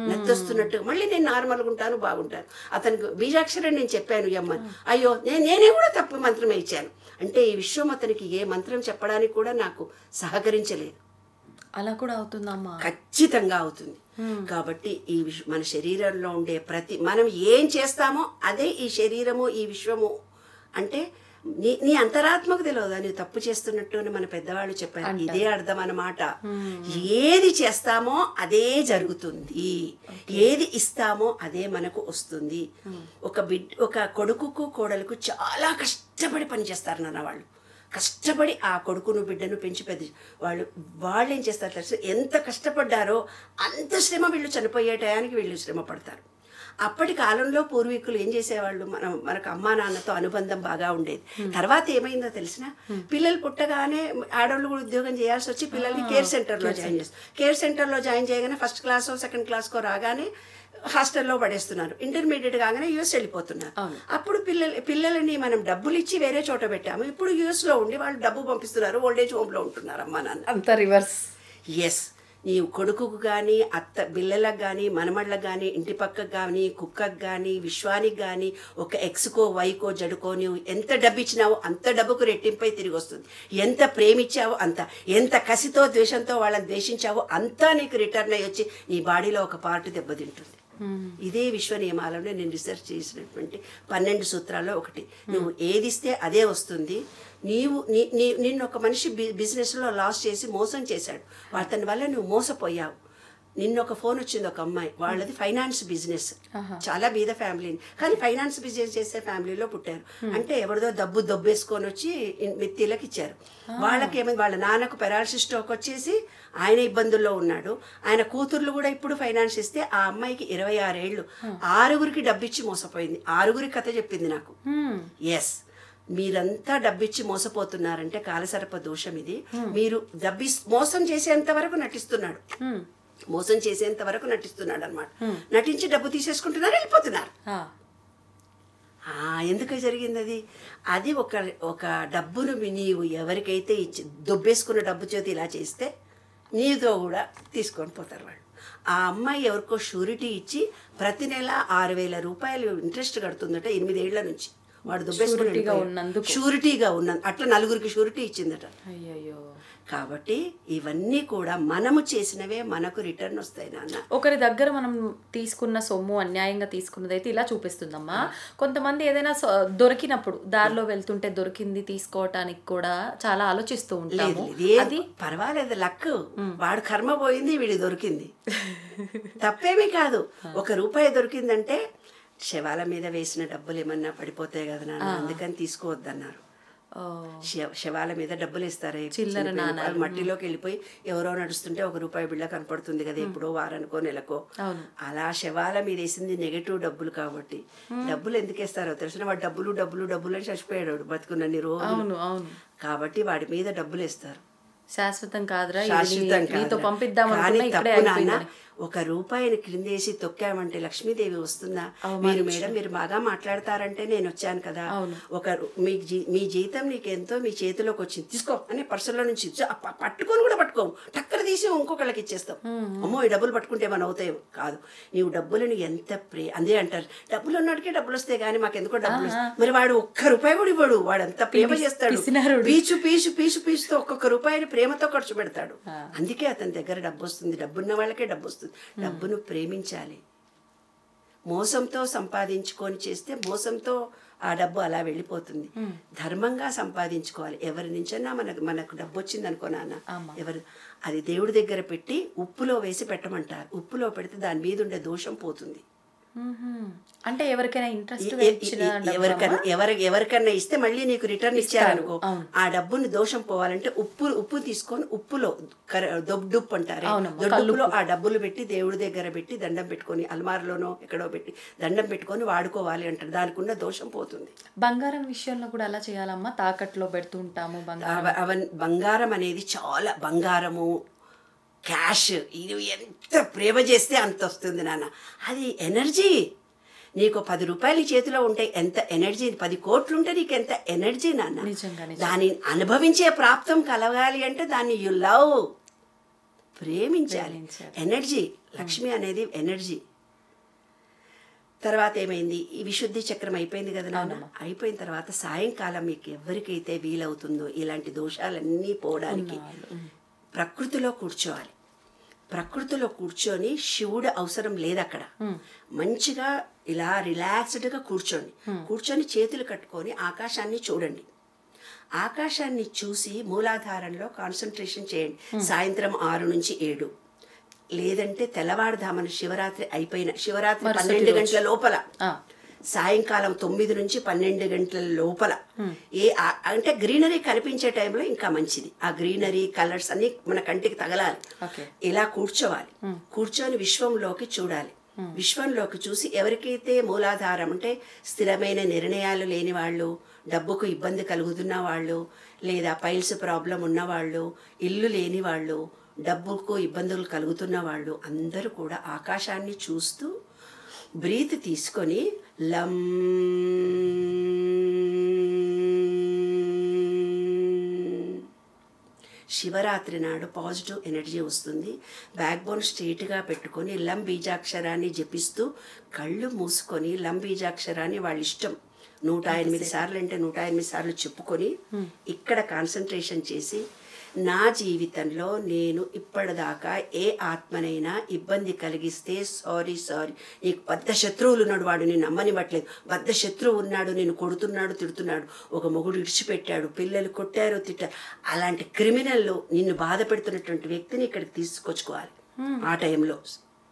నెత్తొస్తున్నట్టు. మళ్ళీ నేను నార్మల్గా ఉంటాను, బాగుంటాను. అతనికి బీజాక్షరం నేను చెప్పాను యమ్మని, అయ్యో నేనే కూడా తప్పు మంత్రమే ఇచ్చాను అంటే ఈ విశ్వం అతనికి ఏ మంత్రం చెప్పడానికి కూడా నాకు సహకరించలేదు. అలా కూడా అవుతుందమ్మా? ఖచ్చితంగా అవుతుంది. కాబట్టి ఈ మన శరీరంలో ఉండే మనం ఏం చేస్తామో అదే ఈ శరీరము, ఈ విశ్వము. అంటే నీ అంతరాత్మకు తెలియదా నువ్వు తప్పు చేస్తున్నట్టు అని మన పెద్దవాళ్ళు చెప్పారు. ఇదే అర్థం అన్నమాట. ఏది చేస్తామో అదే జరుగుతుంది, ఏది ఇస్తామో అదే మనకు వస్తుంది. ఒక కొడుకుకు కోడలకు చాలా కష్టపడి పనిచేస్తారు నాన్న వాళ్ళు. కష్టపడి ఆ కొడుకును బిడ్డను పెంచి పెద్ద వాళ్ళు ఏం చేస్తారు తెలుసు, ఎంత కష్టపడ్డారో అంత శ్రమ వీళ్ళు చనిపోయే టయానికి వీళ్ళు శ్రమ పడతారు. అప్పటి కాలంలో పూర్వీకులు ఏం చేసేవాళ్ళు, మనకు అమ్మా నాన్నతో అనుబంధం బాగా ఉండేది. తర్వాత ఏమైందో తెలిసిన, పిల్లలు పుట్టగానే ఆడవాళ్ళు కూడా ఉద్యోగం చేయాల్సి వచ్చి పిల్లల్ని కేర్ సెంటర్లో జాయిన్ చేస్తారు. కేర్ సెంటర్లో జాయిన్ చేయగానే ఫస్ట్ క్లాసో సెకండ్ క్లాస్కో రాగానే హాస్టల్లో పడేస్తున్నారు. ఇంటర్మీడియట్ కాగానే యూఎస్ వెళ్ళిపోతున్నారు. అప్పుడు పిల్లలని మనం డబ్బులు ఇచ్చి వేరే చోట పెట్టాము. ఇప్పుడు యూఎస్లో ఉండి వాళ్ళు డబ్బు పంపిస్తున్నారు, ఓల్డేజ్ హోమ్లో ఉంటున్నారు అమ్మా నాన్న. అంత రివర్స్. ఎస్, నీ కొడుకుకు కానీ పిల్లలకు కానీ మనమళ్ళకు కానీ ఇంటి పక్కకు కానీ కుక్కకు కానీ విశ్వానికి కానీ ఒక ఎక్స్కో వైకో జడుకో నువ్వు ఎంత డబ్బు ఇచ్చినావో అంత డబ్బుకు రెట్టింపై తిరిగి వస్తుంది. ఎంత ప్రేమించావో అంత, ఎంత కసితో ద్వేషంతో వాళ్ళని ద్వేషించావో అంతా నీకు రిటర్న్ అయ్యి వచ్చి నీ బాడీలో ఒక పార్ట్ దెబ్బతింటుంది. ఇదే విశ్వ నియమాలలో నేను రీసెర్చ్ చేసినటువంటి 12 సూత్రాల్లో ఒకటి. నువ్వు ఏదిస్తే అదే వస్తుంది. నిన్ను ఒక మనిషి బిజినెస్లో లాస్ చేసి మోసం చేశాడు, అతని వల్ల నువ్వు మోసపోయావు. నిన్న ఒక ఫోన్ వచ్చింది, ఒక అమ్మాయి, వాళ్ళది ఫైనాన్స్ బిజినెస్, చాలా బీద ఫ్యామిలీని, కానీ ఫైనాన్స్ బిజినెస్ చేసే ఫ్యామిలీలో పుట్టారు. అంటే ఎవరిదో దొబ్బేసుకొని వచ్చి మిత్తిలకు ఇచ్చారు. వాళ్ళకి ఏమైంది, వాళ్ళ నాన్నకు పెరాలసిస్ స్ట్రోక్ వచ్చేసి ఆయన ఇబ్బందుల్లో ఉన్నాడు. ఆయన కూతుర్లు కూడా ఇప్పుడు ఫైనాన్స్ ఇస్తే ఆ అమ్మాయికి 26 ఏళ్ళు 6గురికి డబ్బిచ్చి మోసపోయింది. 6గురి కథ చెప్పింది నాకు. ఎస్, మీరంతా డబ్బిచ్చి మోసపోతున్నారంటే కాలసర్ప దోషం ఇది. మీరు మోసం చేసేంత వరకు నటిస్తున్నాడు, మోసం చేసేంత వరకు నటిస్తున్నాడు అనమాట. నటించి డబ్బు తీసేసుకుంటున్నారు, వెళ్ళిపోతున్నారు. ఎందుకు జరిగింది అది? అది ఒక డబ్బును నీవు ఎవరికైతే ఇచ్చి దొబ్బేసుకున్న డబ్బు చేతి ఇలా చేస్తే నీతో కూడా తీసుకొని పోతారు వాళ్ళు. ఆ అమ్మాయి ఎవరికో షూరిటీ ఇచ్చి ప్రతి నెల 6,000 రూపాయలు ఇంట్రెస్ట్ కడుతుందట 8 ఏళ్ల నుంచి. వాడు దుబ్బేసుకుని షూరిటీగా ఉన్నది, అట్లా 4గురికి షూరిటీ ఇచ్చిందట. అయ్యయ్యో. కాబట్టి ఇవన్నీ కూడా మనము చేసినవే మనకు రిటర్న్ వస్తాయి నాన్న. ఒకరి దగ్గర మనం తీసుకున్న సొమ్ము అన్యాయంగా తీసుకున్నదైతే ఇలా చూపిస్తుందమ్మా. కొంతమంది ఏదైనా దొరికినప్పుడు దారిలో వెళ్తుంటే దొరికింది తీసుకోవటానికి కూడా చాలా ఆలోచిస్తూ ఉంటాము. అది పర్వాలేదు, లక్, వాడు కర్మ పోయింది, వీడి దొరికింది, తప్పేమీ కాదు. ₹1 దొరికిందంటే శవాల మీద వేసిన డబ్బులు ఏమన్నా పడిపోతాయి కదా నాన్న, అందుకని తీసుకోవద్దన్నారు. శవాల మీద డబ్బులు ఇస్తారు, మట్టిలోకి వెళ్ళిపోయి ఎవరో నడుస్తుంటే ₹1 బిళ్ళ కనపడుతుంది కదా, ఎప్పుడో వారానికో నెలకో. అలా శవాల మీద వేసింది నెగటివ్ డబ్బులు. కాబట్టి డబ్బులు ఎందుకు వేస్తారో తెలిసిన, వాడు డబ్బులు డబ్బులు డబ్బులు అని చచ్చిపోయాడు బతుకున్నన్ని రోజులు. కాబట్టి వాడి మీద డబ్బులు వేస్తారు. శాశ్వతం కాదురా, శాశ్వతం పంపిద్దాం. ₹1 క్రిందేసి తొక్కామంటే లక్ష్మీదేవి వస్తుందా? మీరు బాగా మాట్లాడతారంటే నేను వచ్చాను కదా, మీ జీతం నీకెంతో మీ చేతిలోకి వచ్చింది, తీసుకో అని పర్సులో నుంచి పట్టుకొని కూడా పట్టుకోము, టక్కన తీసి ఇంకొకళ్ళకి ఇచ్చేస్తాం. అమ్మో ఈ డబ్బులు పట్టుకుంటే ఏమైనా అవుతాయో. కాదు, నీవు డబ్బులను ఎంత అందే అంటారు, డబ్బులు ఉన్నట్టుకే డబ్బులు వస్తాయి కానీ మాకు ఎందుకో డబ్బులు. మరి వాడు ₹1 కూడా ఇవ్వడు, వాడు అంత ప్రేమ చేస్తాడు, పీచు పీచు పీచు పీచుతో ₹1 ప్రేమతో ఖర్చు పెడతాడు. అందుకే అతని దగ్గర డబ్బు వస్తుంది. డబ్బున్న వాళ్ళకే డబ్బు వస్తుంది. డబ్బును ప్రేమించాలి. మోసంతో సంపాదించుకొని చేస్తే మోసంతో ఆ డబ్బు అలా వెళ్ళిపోతుంది. ధర్మంగా సంపాదించుకోవాలి. ఎవరి నుంచైనా మనకు డబ్బు వచ్చింది అనుకో నాన్న, అది దేవుడి దగ్గర పెట్టి ఉప్పులో వేసి పెట్టమంటారు. ఉప్పులో పెడితే దాని మీద ఉండే దోషం పోతుంది. అంటే ఎవరికైనా ఇంట్రెస్ట్ ఎవరికన్నా ఇస్తే మళ్ళీ నీకు రిటర్న్ ఇచ్చారనుకో, ఆ డబ్బుని దోషం పోవాలంటే ఉప్పు తీసుకొని ఉప్పులో దొడ్డుప్పు అంటారు, దొడ్డుప్పులో ఆ డబ్బులు పెట్టి దేవుడి దగ్గర పెట్టి దండం పెట్టుకొని, అల్మార్లోనో ఎక్కడో పెట్టి దండం పెట్టుకొని వాడుకోవాలి అంటారు. దానికి ఉన్న దోషం పోతుంది. బంగారం విషయంలో కూడా అలా చేయాలమ్మా, తాకట్లో పెడుతుంటాము. బంగారం అనేది చాలా, బంగారము క్యాష్ ఇది ఎంత ప్రేమ చేస్తే అంత వస్తుంది నాన్న. అది ఎనర్జీ. నీకు ₹10 చేతిలో ఉంటే ఎంత ఎనర్జీ, 10 కోట్లు ఉంటే నీకు ఎంత ఎనర్జీ నాన్న. దాన్ని అనుభవించే ప్రాప్తం కలగాలి అంటే దాన్ని యు లవ్, ప్రేమించాలి. ఎనర్జీ, లక్ష్మి అనేది ఎనర్జీ. తర్వాత ఏమైంది, ఈ విశుద్ధి చక్రం అయిపోయింది కదా నాన్న. అయిపోయిన తర్వాత సాయంకాలం మీకు ఎవరికైతే వీలవుతుందో ఇలాంటి దోషాలన్నీ పోవడానికి ప్రకృతిలో కూర్చోవాలి. ప్రకృతిలో కూర్చొని శివుడు అవసరం లేదు అక్కడ. మంచిగా ఇలా రిలాక్స్డ్గా కూర్చొని చేతులు కట్టుకొని ఆకాశాన్ని చూడండి. ఆకాశాన్ని చూసి మూలాధారంలో కాన్సన్ట్రేషన్ చేయండి. సాయంత్రం 6 నుంచి 7, లేదంటే తెల్లవారుదామని శివరాత్రి 12 గంటల లోపల, సాయంకాలం 9 నుంచి 12 గంటల లోపల, అంటే గ్రీనరీ కనిపించే టైంలో ఇంకా మంచిది. ఆ గ్రీనరీ కలర్స్ అన్ని మన కంటికి తగలాలి. ఇలా కూర్చోవాలి. కూర్చొని విశ్వంలోకి చూడాలి. విశ్వంలోకి చూసి ఎవరికైతే మూలాధారం అంటే స్థిరమైన నిర్ణయాలు లేని వాళ్ళు, డబ్బుకు ఇబ్బంది కలుగుతున్న వాళ్ళు, లేదా పైల్స్ ప్రాబ్లం ఉన్నవాళ్ళు, ఇల్లు లేని వాళ్ళు, డబ్బుకు ఇబ్బందులు కలుగుతున్న వాళ్ళు అందరూ కూడా ఆకాశాన్ని చూస్తూ బ్రీత్ తీసుకొని లం శివరాత్రి నాడు పాజిటివ్ ఎనర్జీ వస్తుంది. బ్యాక్ బోన్ స్ట్రైట్గా పెట్టుకొని లం బీజాక్షరాన్ని జపిస్తూ కళ్ళు మూసుకొని లం బీజాక్షరాన్ని వాళ్ళ ఇష్టం 108 సార్లు అంటే 108 సార్లు చెప్పుకొని ఇక్కడ కాన్సన్ట్రేషన్ చేసి, నా జీవితంలో నేను ఇప్పటిదాకా ఏ ఆత్మనైనా ఇబ్బంది కలిగిస్తే సారీ, నీకు పెద్ద శత్రువులు ఉన్నాడు, వాడు నేను నమ్మనివ్వట్లేదు, పెద్ద శత్రువు ఉన్నాడు, నేను కొడుతున్నాడు, తిడుతున్నాడు, ఒక మొగుడు ఇడిచిపెట్టాడు, పిల్లలు కొట్టారు, తిట్టారు, అలాంటి క్రిమినల్లో నిన్ను బాధ పెడుతున్నటువంటి వ్యక్తిని ఇక్కడికి తీసుకొచ్చుకోవాలి ఆ టైంలో,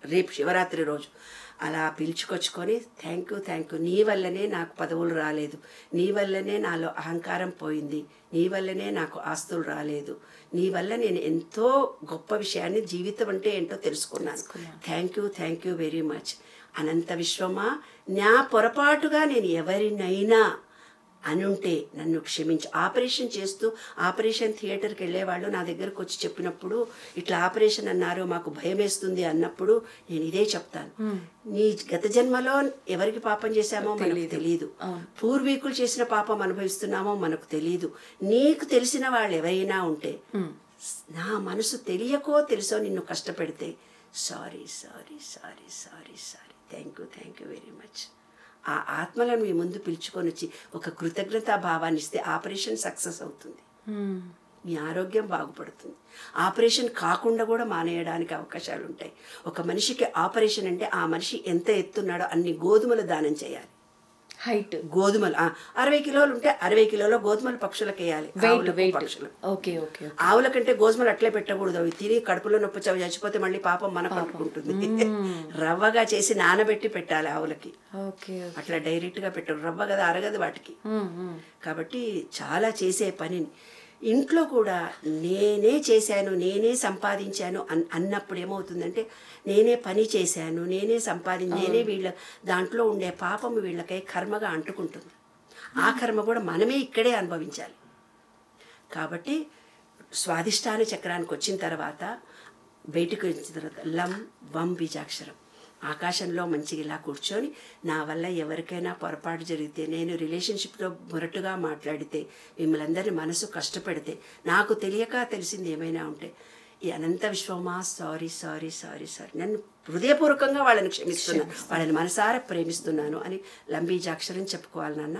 రేపు శివరాత్రి రోజు. అలా పిలుచుకొచ్చుకొని థ్యాంక్ యూ, నీ వల్లనే నాకు పదవులు రాలేదు, నీ వల్లనే నాలో అహంకారం పోయింది, నీ వల్లనే నాకు ఆస్తులు రాలేదు, నీ వల్ల నేను ఎంతో గొప్ప విషయాన్ని, జీవితం అంటే ఏంటో తెలుసుకున్నాను. Thank you very much. అనంత విశ్వమా, నా పొరపాటుగా నేను ఎవరినైనా అనుంటే నన్ను క్షమించు. ఆపరేషన్ చేస్తూ ఆపరేషన్ థియేటర్కి వెళ్ళేవాళ్ళు నా దగ్గరకు వచ్చి చెప్పినప్పుడు, ఇట్లా ఆపరేషన్ అన్నారు, మాకు భయం వేస్తుంది అన్నప్పుడు నేను ఇదే చెప్తాను, నీ గత జన్మలో ఎవరికి పాపం చేశామో మనకు తెలియదు, పూర్వీకులు చేసిన పాపం అనుభవిస్తున్నామో మనకు తెలియదు. నీకు తెలిసిన వాళ్ళు ఎవరైనా ఉంటే, నా మనసు తెలియకో తెలుసో నిన్ను కష్టపెడితే, sorry, thank you very much. ఆ ఆత్మలను మీ ముందు పిలుచుకొని వచ్చి ఒక కృతజ్ఞతా భావాన్ని ఇస్తే ఆపరేషన్ సక్సెస్ అవుతుంది, మీ ఆరోగ్యం బాగుపడుతుంది. ఆపరేషన్ కాకుండా కూడా మానేయడానికి అవకాశాలు ఉంటాయి. ఒక మనిషికి ఆపరేషన్ అంటే ఆ మనిషి ఎంత ఎత్తున్నాడో అన్ని గోధుమలు దానం చేయాలి. హైట్ గోధుమలు 60 కిలోలు ఉంటే 60 కిలోల గోధుమలు పక్షులకు వేయాలి. ఆవుల కంటే గోధుమలు అట్లే పెట్టకూడదు, అవి తిని కడుపులో నొప్పి చచ్చిపోతే మళ్ళీ పాపం మనకు పట్టుకుంటుంది. రవ్వగా చేసి నానబెట్టి పెట్టాలి ఆవులకి, అట్లా డైరెక్ట్ గా పెట్టరు, రవ్వ కదా అరగదు వాటికి. కాబట్టి చాలా చేసే పనిని ఇంట్లో కూడా నేనే చేశాను, నేనే సంపాదించాను అన్నప్పుడు ఏమవుతుందంటే, నేనే పని చేశాను, నేనే నేనే వీళ్ళ దాంట్లో ఉండే పాపం వీళ్ళకై కర్మగా అంటుకుంటుంది. ఆ కర్మ కూడా మనమే ఇక్కడే అనుభవించాలి. కాబట్టి స్వాదిష్టాన చక్రానికి వచ్చిన తర్వాత, బయటకు వచ్చిన తర్వాత లం వం బీజాక్షరం ఆకాశంలో మంచిగా ఇలా కూర్చొని, నా వల్ల ఎవరికైనా పొరపాటు జరిగితే, నేను రిలేషన్షిప్లో మొరటుగా మాట్లాడితే, మిమ్మల్ని అందరినీ మనసు కష్టపెడితే, నాకు తెలియక తెలిసింది ఏమైనా ఉంటే, ఈ అనంత విశ్వమా సారీ, నన్ను హృదయపూర్వకంగా వాళ్ళని క్షమిస్తున్నాను, వాళ్ళని మనసారా ప్రేమిస్తున్నాను అని లంబీజాక్షరం చెప్పుకోవాలి నాన్న.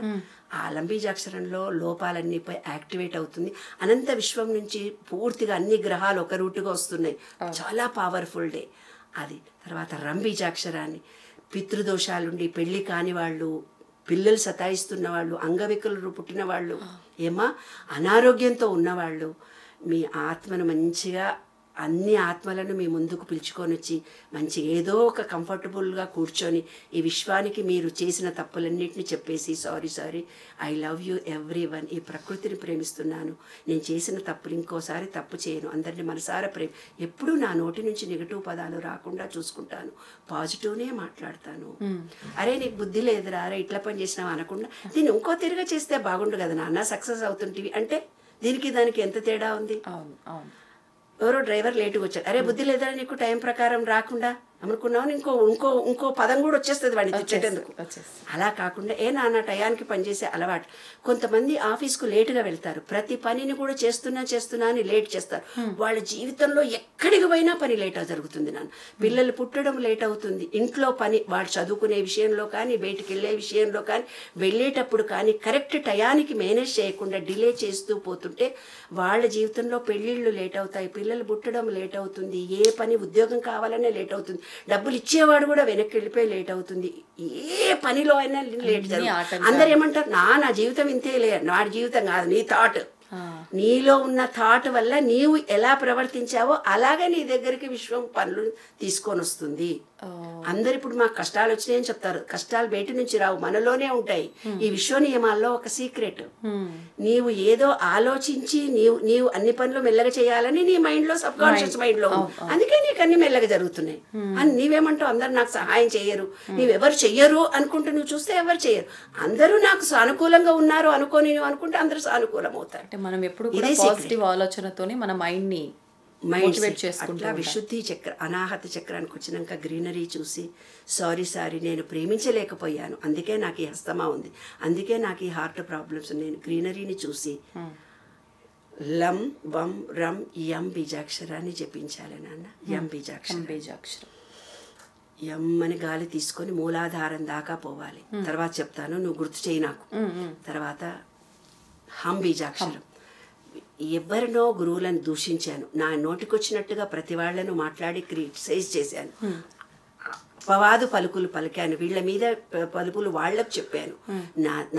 ఆ లంబీజాక్షరంలో లోపాలన్నీ పోయి యాక్టివేట్ అవుతుంది. అనంత విశ్వం నుంచి పూర్తిగా అన్ని గ్రహాలు ఒక రూటుగా వస్తున్నాయి. చాలా పవర్ఫుల్ డే అది. తర్వాత రంబీజాక్షరాన్ని, పితృదోషాలుండి పెళ్లి కాని వాళ్ళు, పిల్లలు సతాయిస్తున్న వాళ్ళు, అంగవికలు పుట్టిన వాళ్ళు, అనారోగ్యంతో ఉన్నవాళ్ళు, మీ ఆత్మను మంచిగా అన్ని ఆత్మలను మీ ముందుకు పిలుచుకొని వచ్చి మంచిగా ఏదో ఒక కంఫర్టబుల్గా కూర్చొని ఈ విశ్వానికి మీరు చేసిన తప్పులన్నింటినీ చెప్పేసి, sorry, I love you everyone, ఈ ప్రకృతిని ప్రేమిస్తున్నాను, నేను చేసిన తప్పులు ఇంకోసారి తప్పు చేయను, అందరినీ మనసారా ఎప్పుడూ నా నోటి నుంచి నెగటివ్ పదాలు రాకుండా చూసుకుంటాను, పాజిటివ్నే మాట్లాడతాను. అరే నీకు బుద్ధి లేదురా, అరే ఇట్లా పని చేసినావు అనకుండా, దీన్ని ఇంకో తిరిగా చేస్తే బాగుండు కదా నాన్న, సక్సెస్ అవుతుంటివి అంటే దీనికి దానికి ఎంత తేడా ఉంది. ఎవరో డ్రైవర్ లేటుగా వచ్చాడు, అరే బుద్ధి లేదా నీకు టైం ప్రకారం రాకుండా అనుకున్నావు, ఇంకో పదం కూడా వచ్చేస్తుంది వాడిని తెచ్చేటందుకు. అలా కాకుండా నాన్న టయానికి పనిచేసే అలవాటు. కొంతమంది ఆఫీస్కు లేటుగా వెళ్తారు, ప్రతి పనిని కూడా చేస్తున్నా అని లేట్ చేస్తారు. వాళ్ళ జీవితంలో ఎక్కడికి పోయినా పని లేట్ జరుగుతుంది నాన్న. పిల్లలు పుట్టడం లేట్ అవుతుంది, ఇంట్లో పని, వాళ్ళు చదువుకునే విషయంలో కానీ, బయటికి వెళ్ళే విషయంలో కానీ, వెళ్ళేటప్పుడు కానీ కరెక్ట్ టయానికి మేనేజ్ చేయకుండా డిలే చేస్తూ పోతుంటే వాళ్ళ జీవితంలో పెళ్ళిళ్ళు లేట్ అవుతాయి, పిల్లలు పుట్టడం లేట్ అవుతుంది, ఏ పని ఉద్యోగం కావాలనే లేట్ అవుతుంది, డబ్బులు ఇచ్చేవాడు కూడా వెనక్కి వెళ్ళిపోయి లేట్ అవుతుంది, ఏ పనిలో అయినా లేట్ జరుగుతుంది. అందరు ఏమంటారు, నా జీవితం ఇంతే లే, నాటి జీవితం కాదు, నీ థాట్, నీలో ఉన్న థాట్ వల్ల నీవు ఎలా ప్రవర్తించావో అలాగే నీ దగ్గరికి విశ్వం పనులు తీసుకొని వస్తుంది. అందరు ఇప్పుడు మాకు కష్టాలు వచ్చినాయని చెప్తారు, కష్టాలు బయట నుంచి రావు, మనలోనే ఉంటాయి. ఈ విశ్వ నియమాల్లో ఒక సీక్రెట్, నీవు ఏదో ఆలోచించి నీవు అన్ని పనులు మెల్లగా చేయాలని నీ మైండ్ లో, సబ్ కాన్షియస్ మైండ్ లో, అందుకే నీకు అన్ని మెల్లగా జరుగుతున్నాయి అని నీవేమంటావు. అందరు నాకు సహాయం చేయరు, నీవెవరు చెయ్యరు అనుకుంటూ నువ్వు చూస్తే ఎవరు చేయరు, అందరూ నాకు సానుకూలంగా ఉన్నారు అనుకోని నువ్వు అనుకుంటే అందరూ సానుకూలం అవుతారు. మనం ఎప్పుడు కూడా పాజిటివ్ ఆలోచనతోని మన మైండ్ ని మోటివేట్ చేసుకుంటా. విశుద్ధి చక్ర, అనాహత చక్రానికి వచ్చినాక గ్రీనరీ చూసి, సారీ నేను ప్రేమించలేకపోయాను, అందుకే నాకు ఈ హస్తమా ఉంది, అందుకే నాకు ఈ హార్ట్ ప్రాబ్లమ్స్, నేను గ్రీనరీని చూసి లం వం రం యం బీజాక్షరాన్ని జపించాలి నాన్న. యం బీజాక్షరం. యం అని గాలి తీసుకొని మూలాధారం దాకా పోవాలి. తర్వాత చెప్తాను, నువ్వు గుర్తు చేయి నాకు. తర్వాత హం బీజాక్షరం. ఎవరినో గురువులను దూషించాను, నా నోటికొచ్చినట్టుగా ప్రతి వాళ్లను మాట్లాడి క్రిటిసైజ్ చేశాను, అపవాదు పలుకులు పలికాను, వీళ్ళ మీద పలుకులు వాళ్లకు చెప్పాను,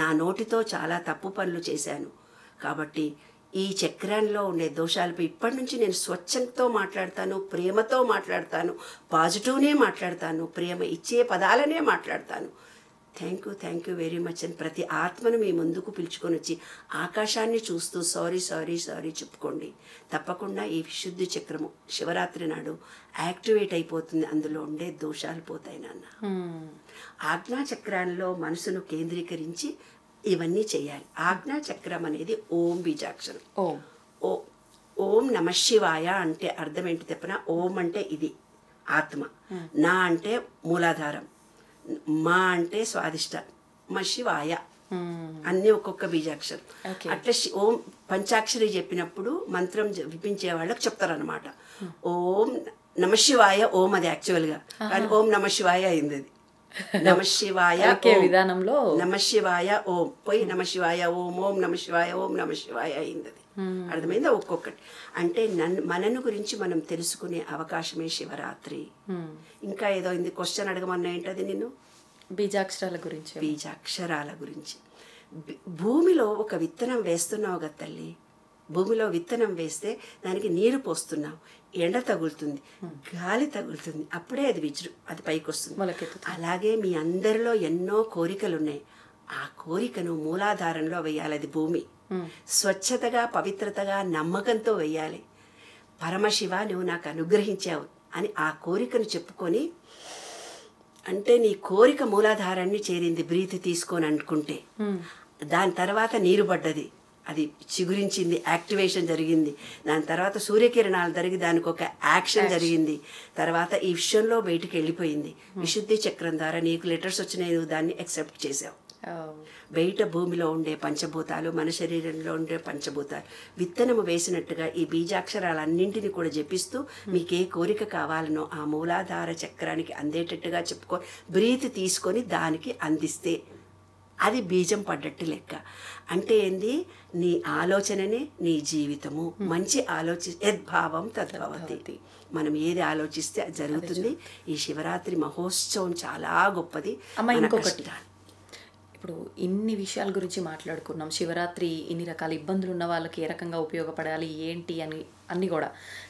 నా నోటితో చాలా తప్పు పనులు చేశాను. కాబట్టి ఈ చక్రంలో ఉండే దోషాలపై ఇప్పటి నుంచి నేను స్వచ్ఛంతో మాట్లాడతాను, ప్రేమతో మాట్లాడతాను, పాజిటివ్నే మాట్లాడతాను, ప్రేమ ఇచ్చే పదాలనే మాట్లాడతాను. థ్యాంక్ యూ వెరీ మచ్ అని ప్రతి ఆత్మను మీ ముందుకు పిలుచుకొని వచ్చి ఆకాశాన్ని చూస్తూ సారీ చెప్పుకోండి. తప్పకుండా ఈ విశుద్ధి చక్రము శివరాత్రి నాడు యాక్టివేట్ అయిపోతుంది, అందులో ఉండే దోషాలు పోతాయి నాన్న. ఆజ్ఞా చక్రాల్లో మనసును కేంద్రీకరించి ఇవన్నీ చేయాలి. ఆజ్ఞా చక్రం అనేది ఓం బీజాక్షరం. ఓం నమ శివాయ అంటే అర్థం ఏంటి చెప్పనా? ఓం అంటే ఇది ఆత్మ, నా అంటే మూలాధారం, మా అంటే స్వాదిష్ట, మ శివాయ అన్నీ ఒక్కొక్క బీజాక్షరం. అట్లా ఓం పంచాక్షరి చెప్పినప్పుడు మంత్రం విపించే వాళ్ళకి చెప్తారనమాట. ఓం నమ శివాయ ఓం, అది యాక్చువల్గా, కానీ ఓం నమ శివాయ అయింది. అది నమ శివాయ విధానంలో నమ శివాయ ఓం పోయి నమ శివాయ ఓం, ఓం నమ శివాయ ఓం నమ శివాయ అయింది. అది అర్థమైందా? ఒక్కొక్కటి అంటే మనను గురించి మనం తెలుసుకునే అవకాశమే శివరాత్రి. ఇంకా ఏదో ఇది క్వశ్చన్ అడగమన్నా ఏంటది నిన్ను? బీజాక్షరాల గురించి. బీజాక్షరాల గురించి. భూమిలో ఒక విత్తనం వేస్తున్నావు కదా తల్లి, భూమిలో విత్తనం వేస్తే దానికి నీరు పోస్తున్నావు, ఎండ తగులుతుంది, గాలి తగులుతుంది, అప్పుడే అది పైకి వస్తుంది. అలాగే మీ అందరిలో ఎన్నో కోరికలు ఉన్నాయి, ఆ కోరికను మూలాధారంలో వేయాలి. అది భూమి స్వచ్ఛతగా, పవిత్రతగా, నమ్మకంతో వేయాలి. పరమశివ నువ్వు నాకు అనుగ్రహించావు అని ఆ కోరికను చెప్పుకొని, అంటే నీ కోరిక మూలాధారాన్ని చేరింది బ్రీత్ తీసుకొని అనుకుంటే, దాని తర్వాత నీరు పడ్డది, అది చిగురించింది, యాక్టివేషన్ జరిగింది, దాని తర్వాత సూర్యకిరణాలు జరిగి దానికి ఒక యాక్షన్ జరిగింది, తర్వాత ఈ విషయంలో బయటికి వెళ్ళిపోయింది. విశుద్ధి చక్రం ద్వారా నీకు లెటర్స్ వచ్చినాయి, నువ్వు దాన్ని యాక్సెప్ట్ చేసావు. బయట భూమిలో ఉండే పంచభూతాలు, మన శరీరంలో ఉండే పంచభూతాలు విత్తనము వేసినట్టుగా ఈ బీజాక్షరాలన్నింటినీ కూడా జపిస్తూ మీకు ఏ కోరిక కావాలనో ఆ మూలాధార చక్రానికి అందేటట్టుగా చెప్పుకో, బ్రీత్ తీసుకొని దానికి అందిస్తే అది బీజం పడ్డట్టు లెక్క. అంటే ఏంది? నీ ఆలోచననే నీ జీవితము. మంచి యద్భావం తద్భవతి. మనం ఏది ఆలోచిస్తే అది జరుగుతుంది. ఈ శివరాత్రి మహోత్సవం చాలా గొప్పది. ఇంకొకటి, ఇప్పుడు ఇన్ని విషయాల గురించి మాట్లాడుకున్నాం. శివరాత్రి ఇన్ని రకాల ఇబ్బందులు ఉన్న వాళ్ళకి ఏ రకంగా ఉపయోగపడాలి ఏంటి అని అన్నీ కూడా,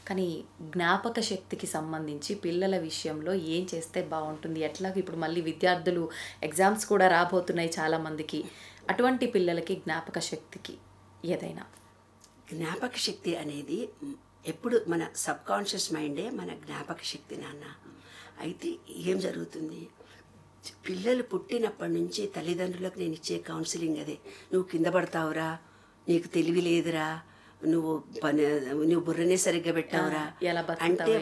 కానీ జ్ఞాపక శక్తికి సంబంధించి పిల్లల విషయంలో ఏం చేస్తే బాగుంటుంది? ఎట్లాగ ఇప్పుడు మళ్ళీ విద్యార్థులు ఎగ్జామ్స్ కూడా రాబోతున్నాయి చాలామందికి, అటువంటి పిల్లలకి జ్ఞాపక శక్తికి ఏదైనా? జ్ఞాపక శక్తి అనేది ఎప్పుడు మన సబ్కాన్షియస్ మైండే మన జ్ఞాపక శక్తి నాన్న. అయితే ఏం జరుగుతుంది, పిల్లలు పుట్టినప్పటి నుంచి తల్లిదండ్రులకు నేను ఇచ్చే కౌన్సిలింగ్ అదే, నువ్వు కింద పడతావురా, నీకు తెలివి లేదురా, నువ్వు బుర్రనే సరిగ్గా పెట్టావురా అంటే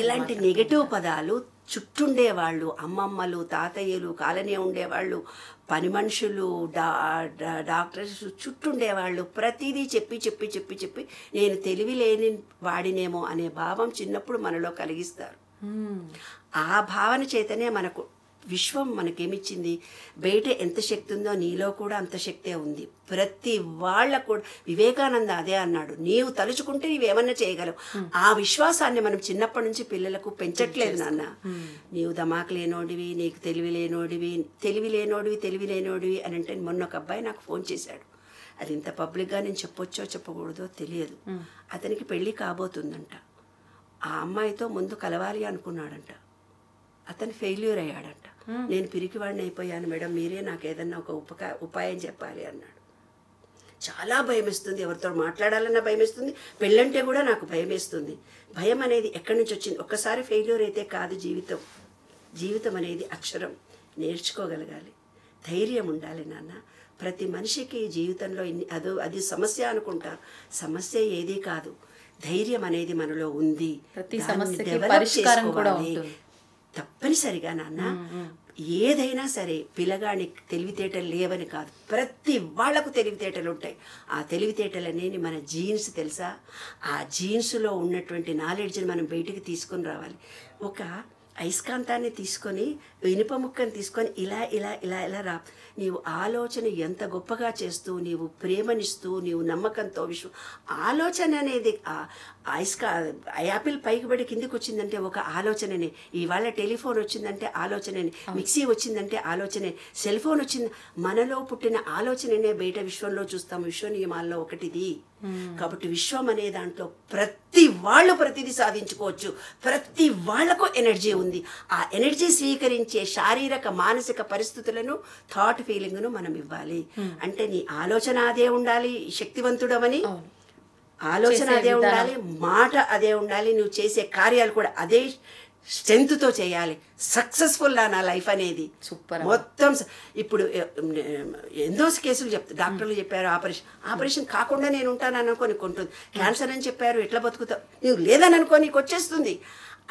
ఇలాంటి నెగటివ్ పదాలు చుట్టుండే వాళ్ళు, అమ్మమ్మలు, తాతయ్యలు, కాలనీ ఉండేవాళ్ళు, పని మనుషులు, డాక్టర్స్ చుట్టుండేవాళ్ళు ప్రతిదీ చెప్పి చెప్పి చెప్పి చెప్పి నేను తెలివి లేని వాడినేమో అనే భావం చిన్నప్పుడు మనలో కలిగిస్తారు. ఆ భావన చేతనే మనకు విశ్వం మనకేమిచ్చింది, బయట ఎంత శక్తి ఉందో నీలో కూడా అంత శక్తే ఉంది. ప్రతి వాళ్ళకు కూడా వివేకానంద అదే అన్నాడు, నీవు తలుచుకుంటే నీవేమన్నా చేయగలవు. ఆ విశ్వాసాన్ని మనం చిన్నప్పటి నుంచి పిల్లలకు పెంచట్లేదు నాన్న. నీవు దమాకు లేనోడివి, నీకు తెలివి లేనోడివి అని అంటే, మొన్న ఒక అబ్బాయి నాకు ఫోన్ చేశాడు. అది ఇంత పబ్లిక్గా నేను చెప్పొచ్చో చెప్పకూడదో తెలియదు. అతనికి పెళ్ళి కాబోతుందంట. ఆ అమ్మాయితో ముందు కలవాలి అనుకున్నాడంట. అతను ఫెయిల్యూర్ అయ్యాడంట. నేను పిరికివాడిని అయిపోయాను మేడం, మీరే నాకు ఏదన్నా ఒక ఉపాయం చెప్పాలి అన్నాడు. చాలా భయం వేస్తుంది, ఎవరితో మాట్లాడాలన్నా భయం వేస్తుంది, పెళ్ళంటే కూడా నాకు భయం వేస్తుంది. భయం అనేది ఎక్కడి నుంచి వచ్చింది? ఒక్కసారి ఫెయిల్యూర్ అయితే కాదు జీవితం అనేది అక్షరం. నేర్చుకోగలగాలి, ధైర్యం ఉండాలి నాన్న. ప్రతి మనిషికి జీవితంలో అది సమస్య అనుకుంటారు, సమస్య ఏదీ కాదు. ధైర్యం అనేది మనలో ఉంది, ప్రతి సమస్యకి పరిష్కారం కూడా ఉంటుంది. తప్పనిసరిగా నాన్న. ఏదైనా సరే పిల్లగాడికి తెలివితేటలు లేవని కాదు, ప్రతి వాళ్లకు తెలివితేటలు ఉంటాయి. ఆ తెలివితేటలు అనేవి మన జీన్స్ తెలుసా, ఆ జీన్స్లో ఉన్నటువంటి నాలెడ్జ్ని మనం బయటికి తీసుకొని రావాలి. ఒక అయస్కాంతాన్ని తీసుకొని ఇనుప ముక్కని తీసుకొని ఇలా ఇలా ఇలా ఇలా రా, నీవు ఆలోచన ఎంత గొప్పగా చేస్తూ, నీవు ప్రేమనిస్తూ, నీవు నమ్మకంతో ఆలోచన అనేది యాపిల్ పైకి పడి కిందికి వచ్చిందంటే ఒక ఆలోచననే. ఇవాళ టెలిఫోన్ వచ్చిందంటే ఆలోచననే, మిక్సీ వచ్చిందంటే ఆలోచనే, సెల్ ఫోన్ వచ్చింది, మనలో పుట్టిన ఆలోచననే బయట విశ్వంలో చూస్తాం. విశ్వ నియమాల్లో ఒకటిది. కాబట్టి విశ్వం అనే దాంట్లో ప్రతి వాళ్ళు ప్రతిదీ సాధించుకోవచ్చు. ప్రతి వాళ్లకు ఎనర్జీ ఉంది. ఆ ఎనర్జీ స్వీకరించే శారీరక మానసిక పరిస్థితులను, థాట్ ఫీలింగ్ను మనం ఇవ్వాలి. అంటే నీ ఆలోచన అదే ఉండాలి, శక్తివంతుడమని ఆలోచన అదే ఉండాలి, మాట అదే ఉండాలి, నువ్వు చేసే కార్యాలు కూడా అదే స్ట్రెంగ్త్తో చేయాలి. సక్సెస్ఫుల్ నా లైఫ్ అనేది సూపర్. మొత్తం ఇప్పుడు ఎన్నో కేసులు డాక్టర్లు చెప్పారు ఆపరేషన్ కాకుండా నేను ఉంటాను అనుకో కొంటుంది. క్యాన్సర్ అని చెప్పారు, ఎట్లా బతుకుతావు, నువ్వు లేదని అనుకో నీకు వచ్చేస్తుంది.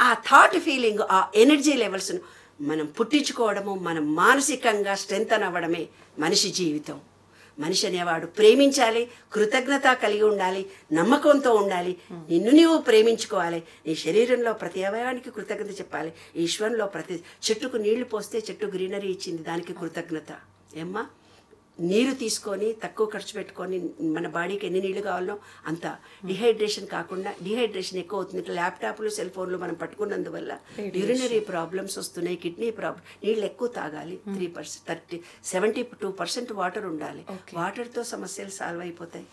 ఆ థాట్ ఫీలింగ్, ఆ ఎనర్జీ లెవెల్స్ను మనం పుట్టించుకోవడము, మనం మానసికంగా స్ట్రెంగ్త్ అవ్వడమే మనిషి జీవితం. మనిషి అనేవాడు ప్రేమించాలి, కృతజ్ఞత కలిగి ఉండాలి, నమ్మకంతో ఉండాలి, నిన్ను నీవు ప్రేమించుకోవాలి. నీ శరీరంలో ప్రతి అవయవానికి కృతజ్ఞత చెప్పాలి. ఈశ్వరంలో ప్రతి చెట్టుకు నీళ్లు పోస్తే చెట్టు గ్రీనరీ ఇచ్చింది, దానికి కృతజ్ఞత. ఏమ్మా, నీరు తీసుకొని తక్కువ ఖర్చు పెట్టుకొని మన బాడీకి ఎన్ని నీళ్లు కావాలో అంత, డిహైడ్రేషన్ కాకుండా, డిహైడ్రేషన్ ఎక్కువ అవుతుంది. ల్యాప్టాప్లు సెల్ ఫోన్లు మనం పట్టుకున్నందువల్ల యూరినరీ ప్రాబ్లమ్స్ వస్తున్నాయి, కిడ్నీ ప్రాబ్లమ్. నీళ్ళు ఎక్కువ తాగాలి. 3%, 72% వాటర్ ఉండాలి. వాటర్తో సమస్యలు సాల్వ్ అయిపోతాయి.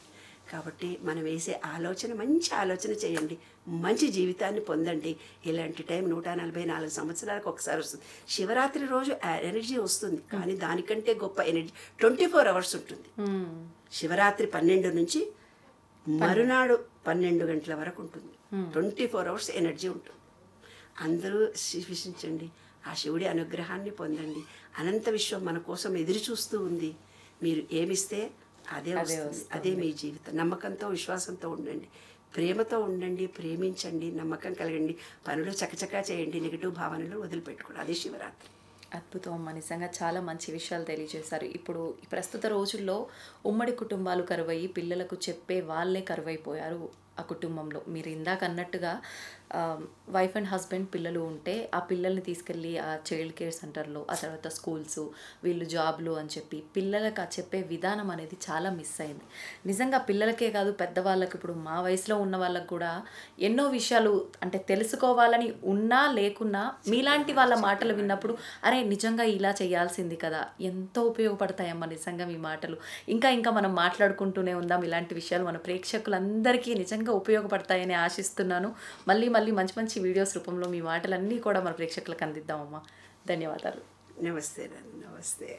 కాబట్టి మనం వేసే ఆలోచన మంచి ఆలోచన చేయండి, మంచి జీవితాన్ని పొందండి. ఇలాంటి టైం 144 సంవత్సరాలకు ఒకసారి వస్తుంది. శివరాత్రి రోజు ఎనర్జీ వస్తుంది, కానీ దానికంటే గొప్ప ఎనర్జీ 24 అవర్స్ ఉంటుంది. శివరాత్రి 12 నుంచి మరునాడు 12 గంటల వరకు ఉంటుంది. 24 అవర్స్ ఎనర్జీ ఉంటుంది. అందరూ విశ్వసించండి, ఆ శివుడి అనుగ్రహాన్ని పొందండి. అనంత విశ్వం మన కోసం ఎదురు చూస్తూ ఉంది. మీరు ఏమిస్తే అదే వస్తుంది. అదే మీ జీవితం. నమ్మకంతో విశ్వాసంతో ఉండండి, ప్రేమతో ఉండండి, ప్రేమించండి, నమ్మకం కలగండి, పనులు చకచకా చేయండి, నెగిటివ్ భావనలు వదిలిపెట్టుకోండి. అదే శివరాత్రి. అద్భుతం అమ్మ, నిజంగా చాలా మంచి విషయాలు తెలియజేశారు. ఇప్పుడు ప్రస్తుత రోజుల్లో ఉమ్మడి కుటుంబాలు కరువయ్యి పిల్లలకు చెప్పే వాళ్ళే కరువైపోయారు ఆ కుటుంబంలో. మీరు ఇందాక అన్నట్టుగా వైఫ్ అండ్ హస్బెండ్ పిల్లలు ఉంటే ఆ పిల్లల్ని తీసుకెళ్ళి ఆ చైల్డ్ కేర్ సెంటర్లో, ఆ తర్వాత స్కూల్స్, వీళ్ళు జాబ్లు అని చెప్పి పిల్లలకు చెప్పే విధానం అనేది చాలా మిస్ అయింది. నిజంగా పిల్లలకే కాదు, పెద్దవాళ్ళకి, ఇప్పుడు మా వయసులో ఉన్న వాళ్ళకు కూడా ఎన్నో విషయాలు అంటే తెలుసుకోవాలని ఉన్నా లేకున్నా మీలాంటి వాళ్ళ మాటలు విన్నప్పుడు అరే నిజంగా ఇలా చేయాల్సింది కదా, ఎంతో ఉపయోగపడతాయమ్మా నిజంగా మీ మాటలు. ఇంకా మనం మాట్లాడుకుంటూనే ఉందాం. ఇలాంటి విషయాలు మన ప్రేక్షకులందరికీ నిజంగా ఉపయోగపడతాయని ఆశిస్తున్నాను. మళ్ళీ మంచి మంచి వీడియోస్ రూపంలో మీ మాటలన్నీ కూడా మన ప్రేక్షకులకు అందిద్దామమ్మా. ధన్యవాదాలు. నమస్తే.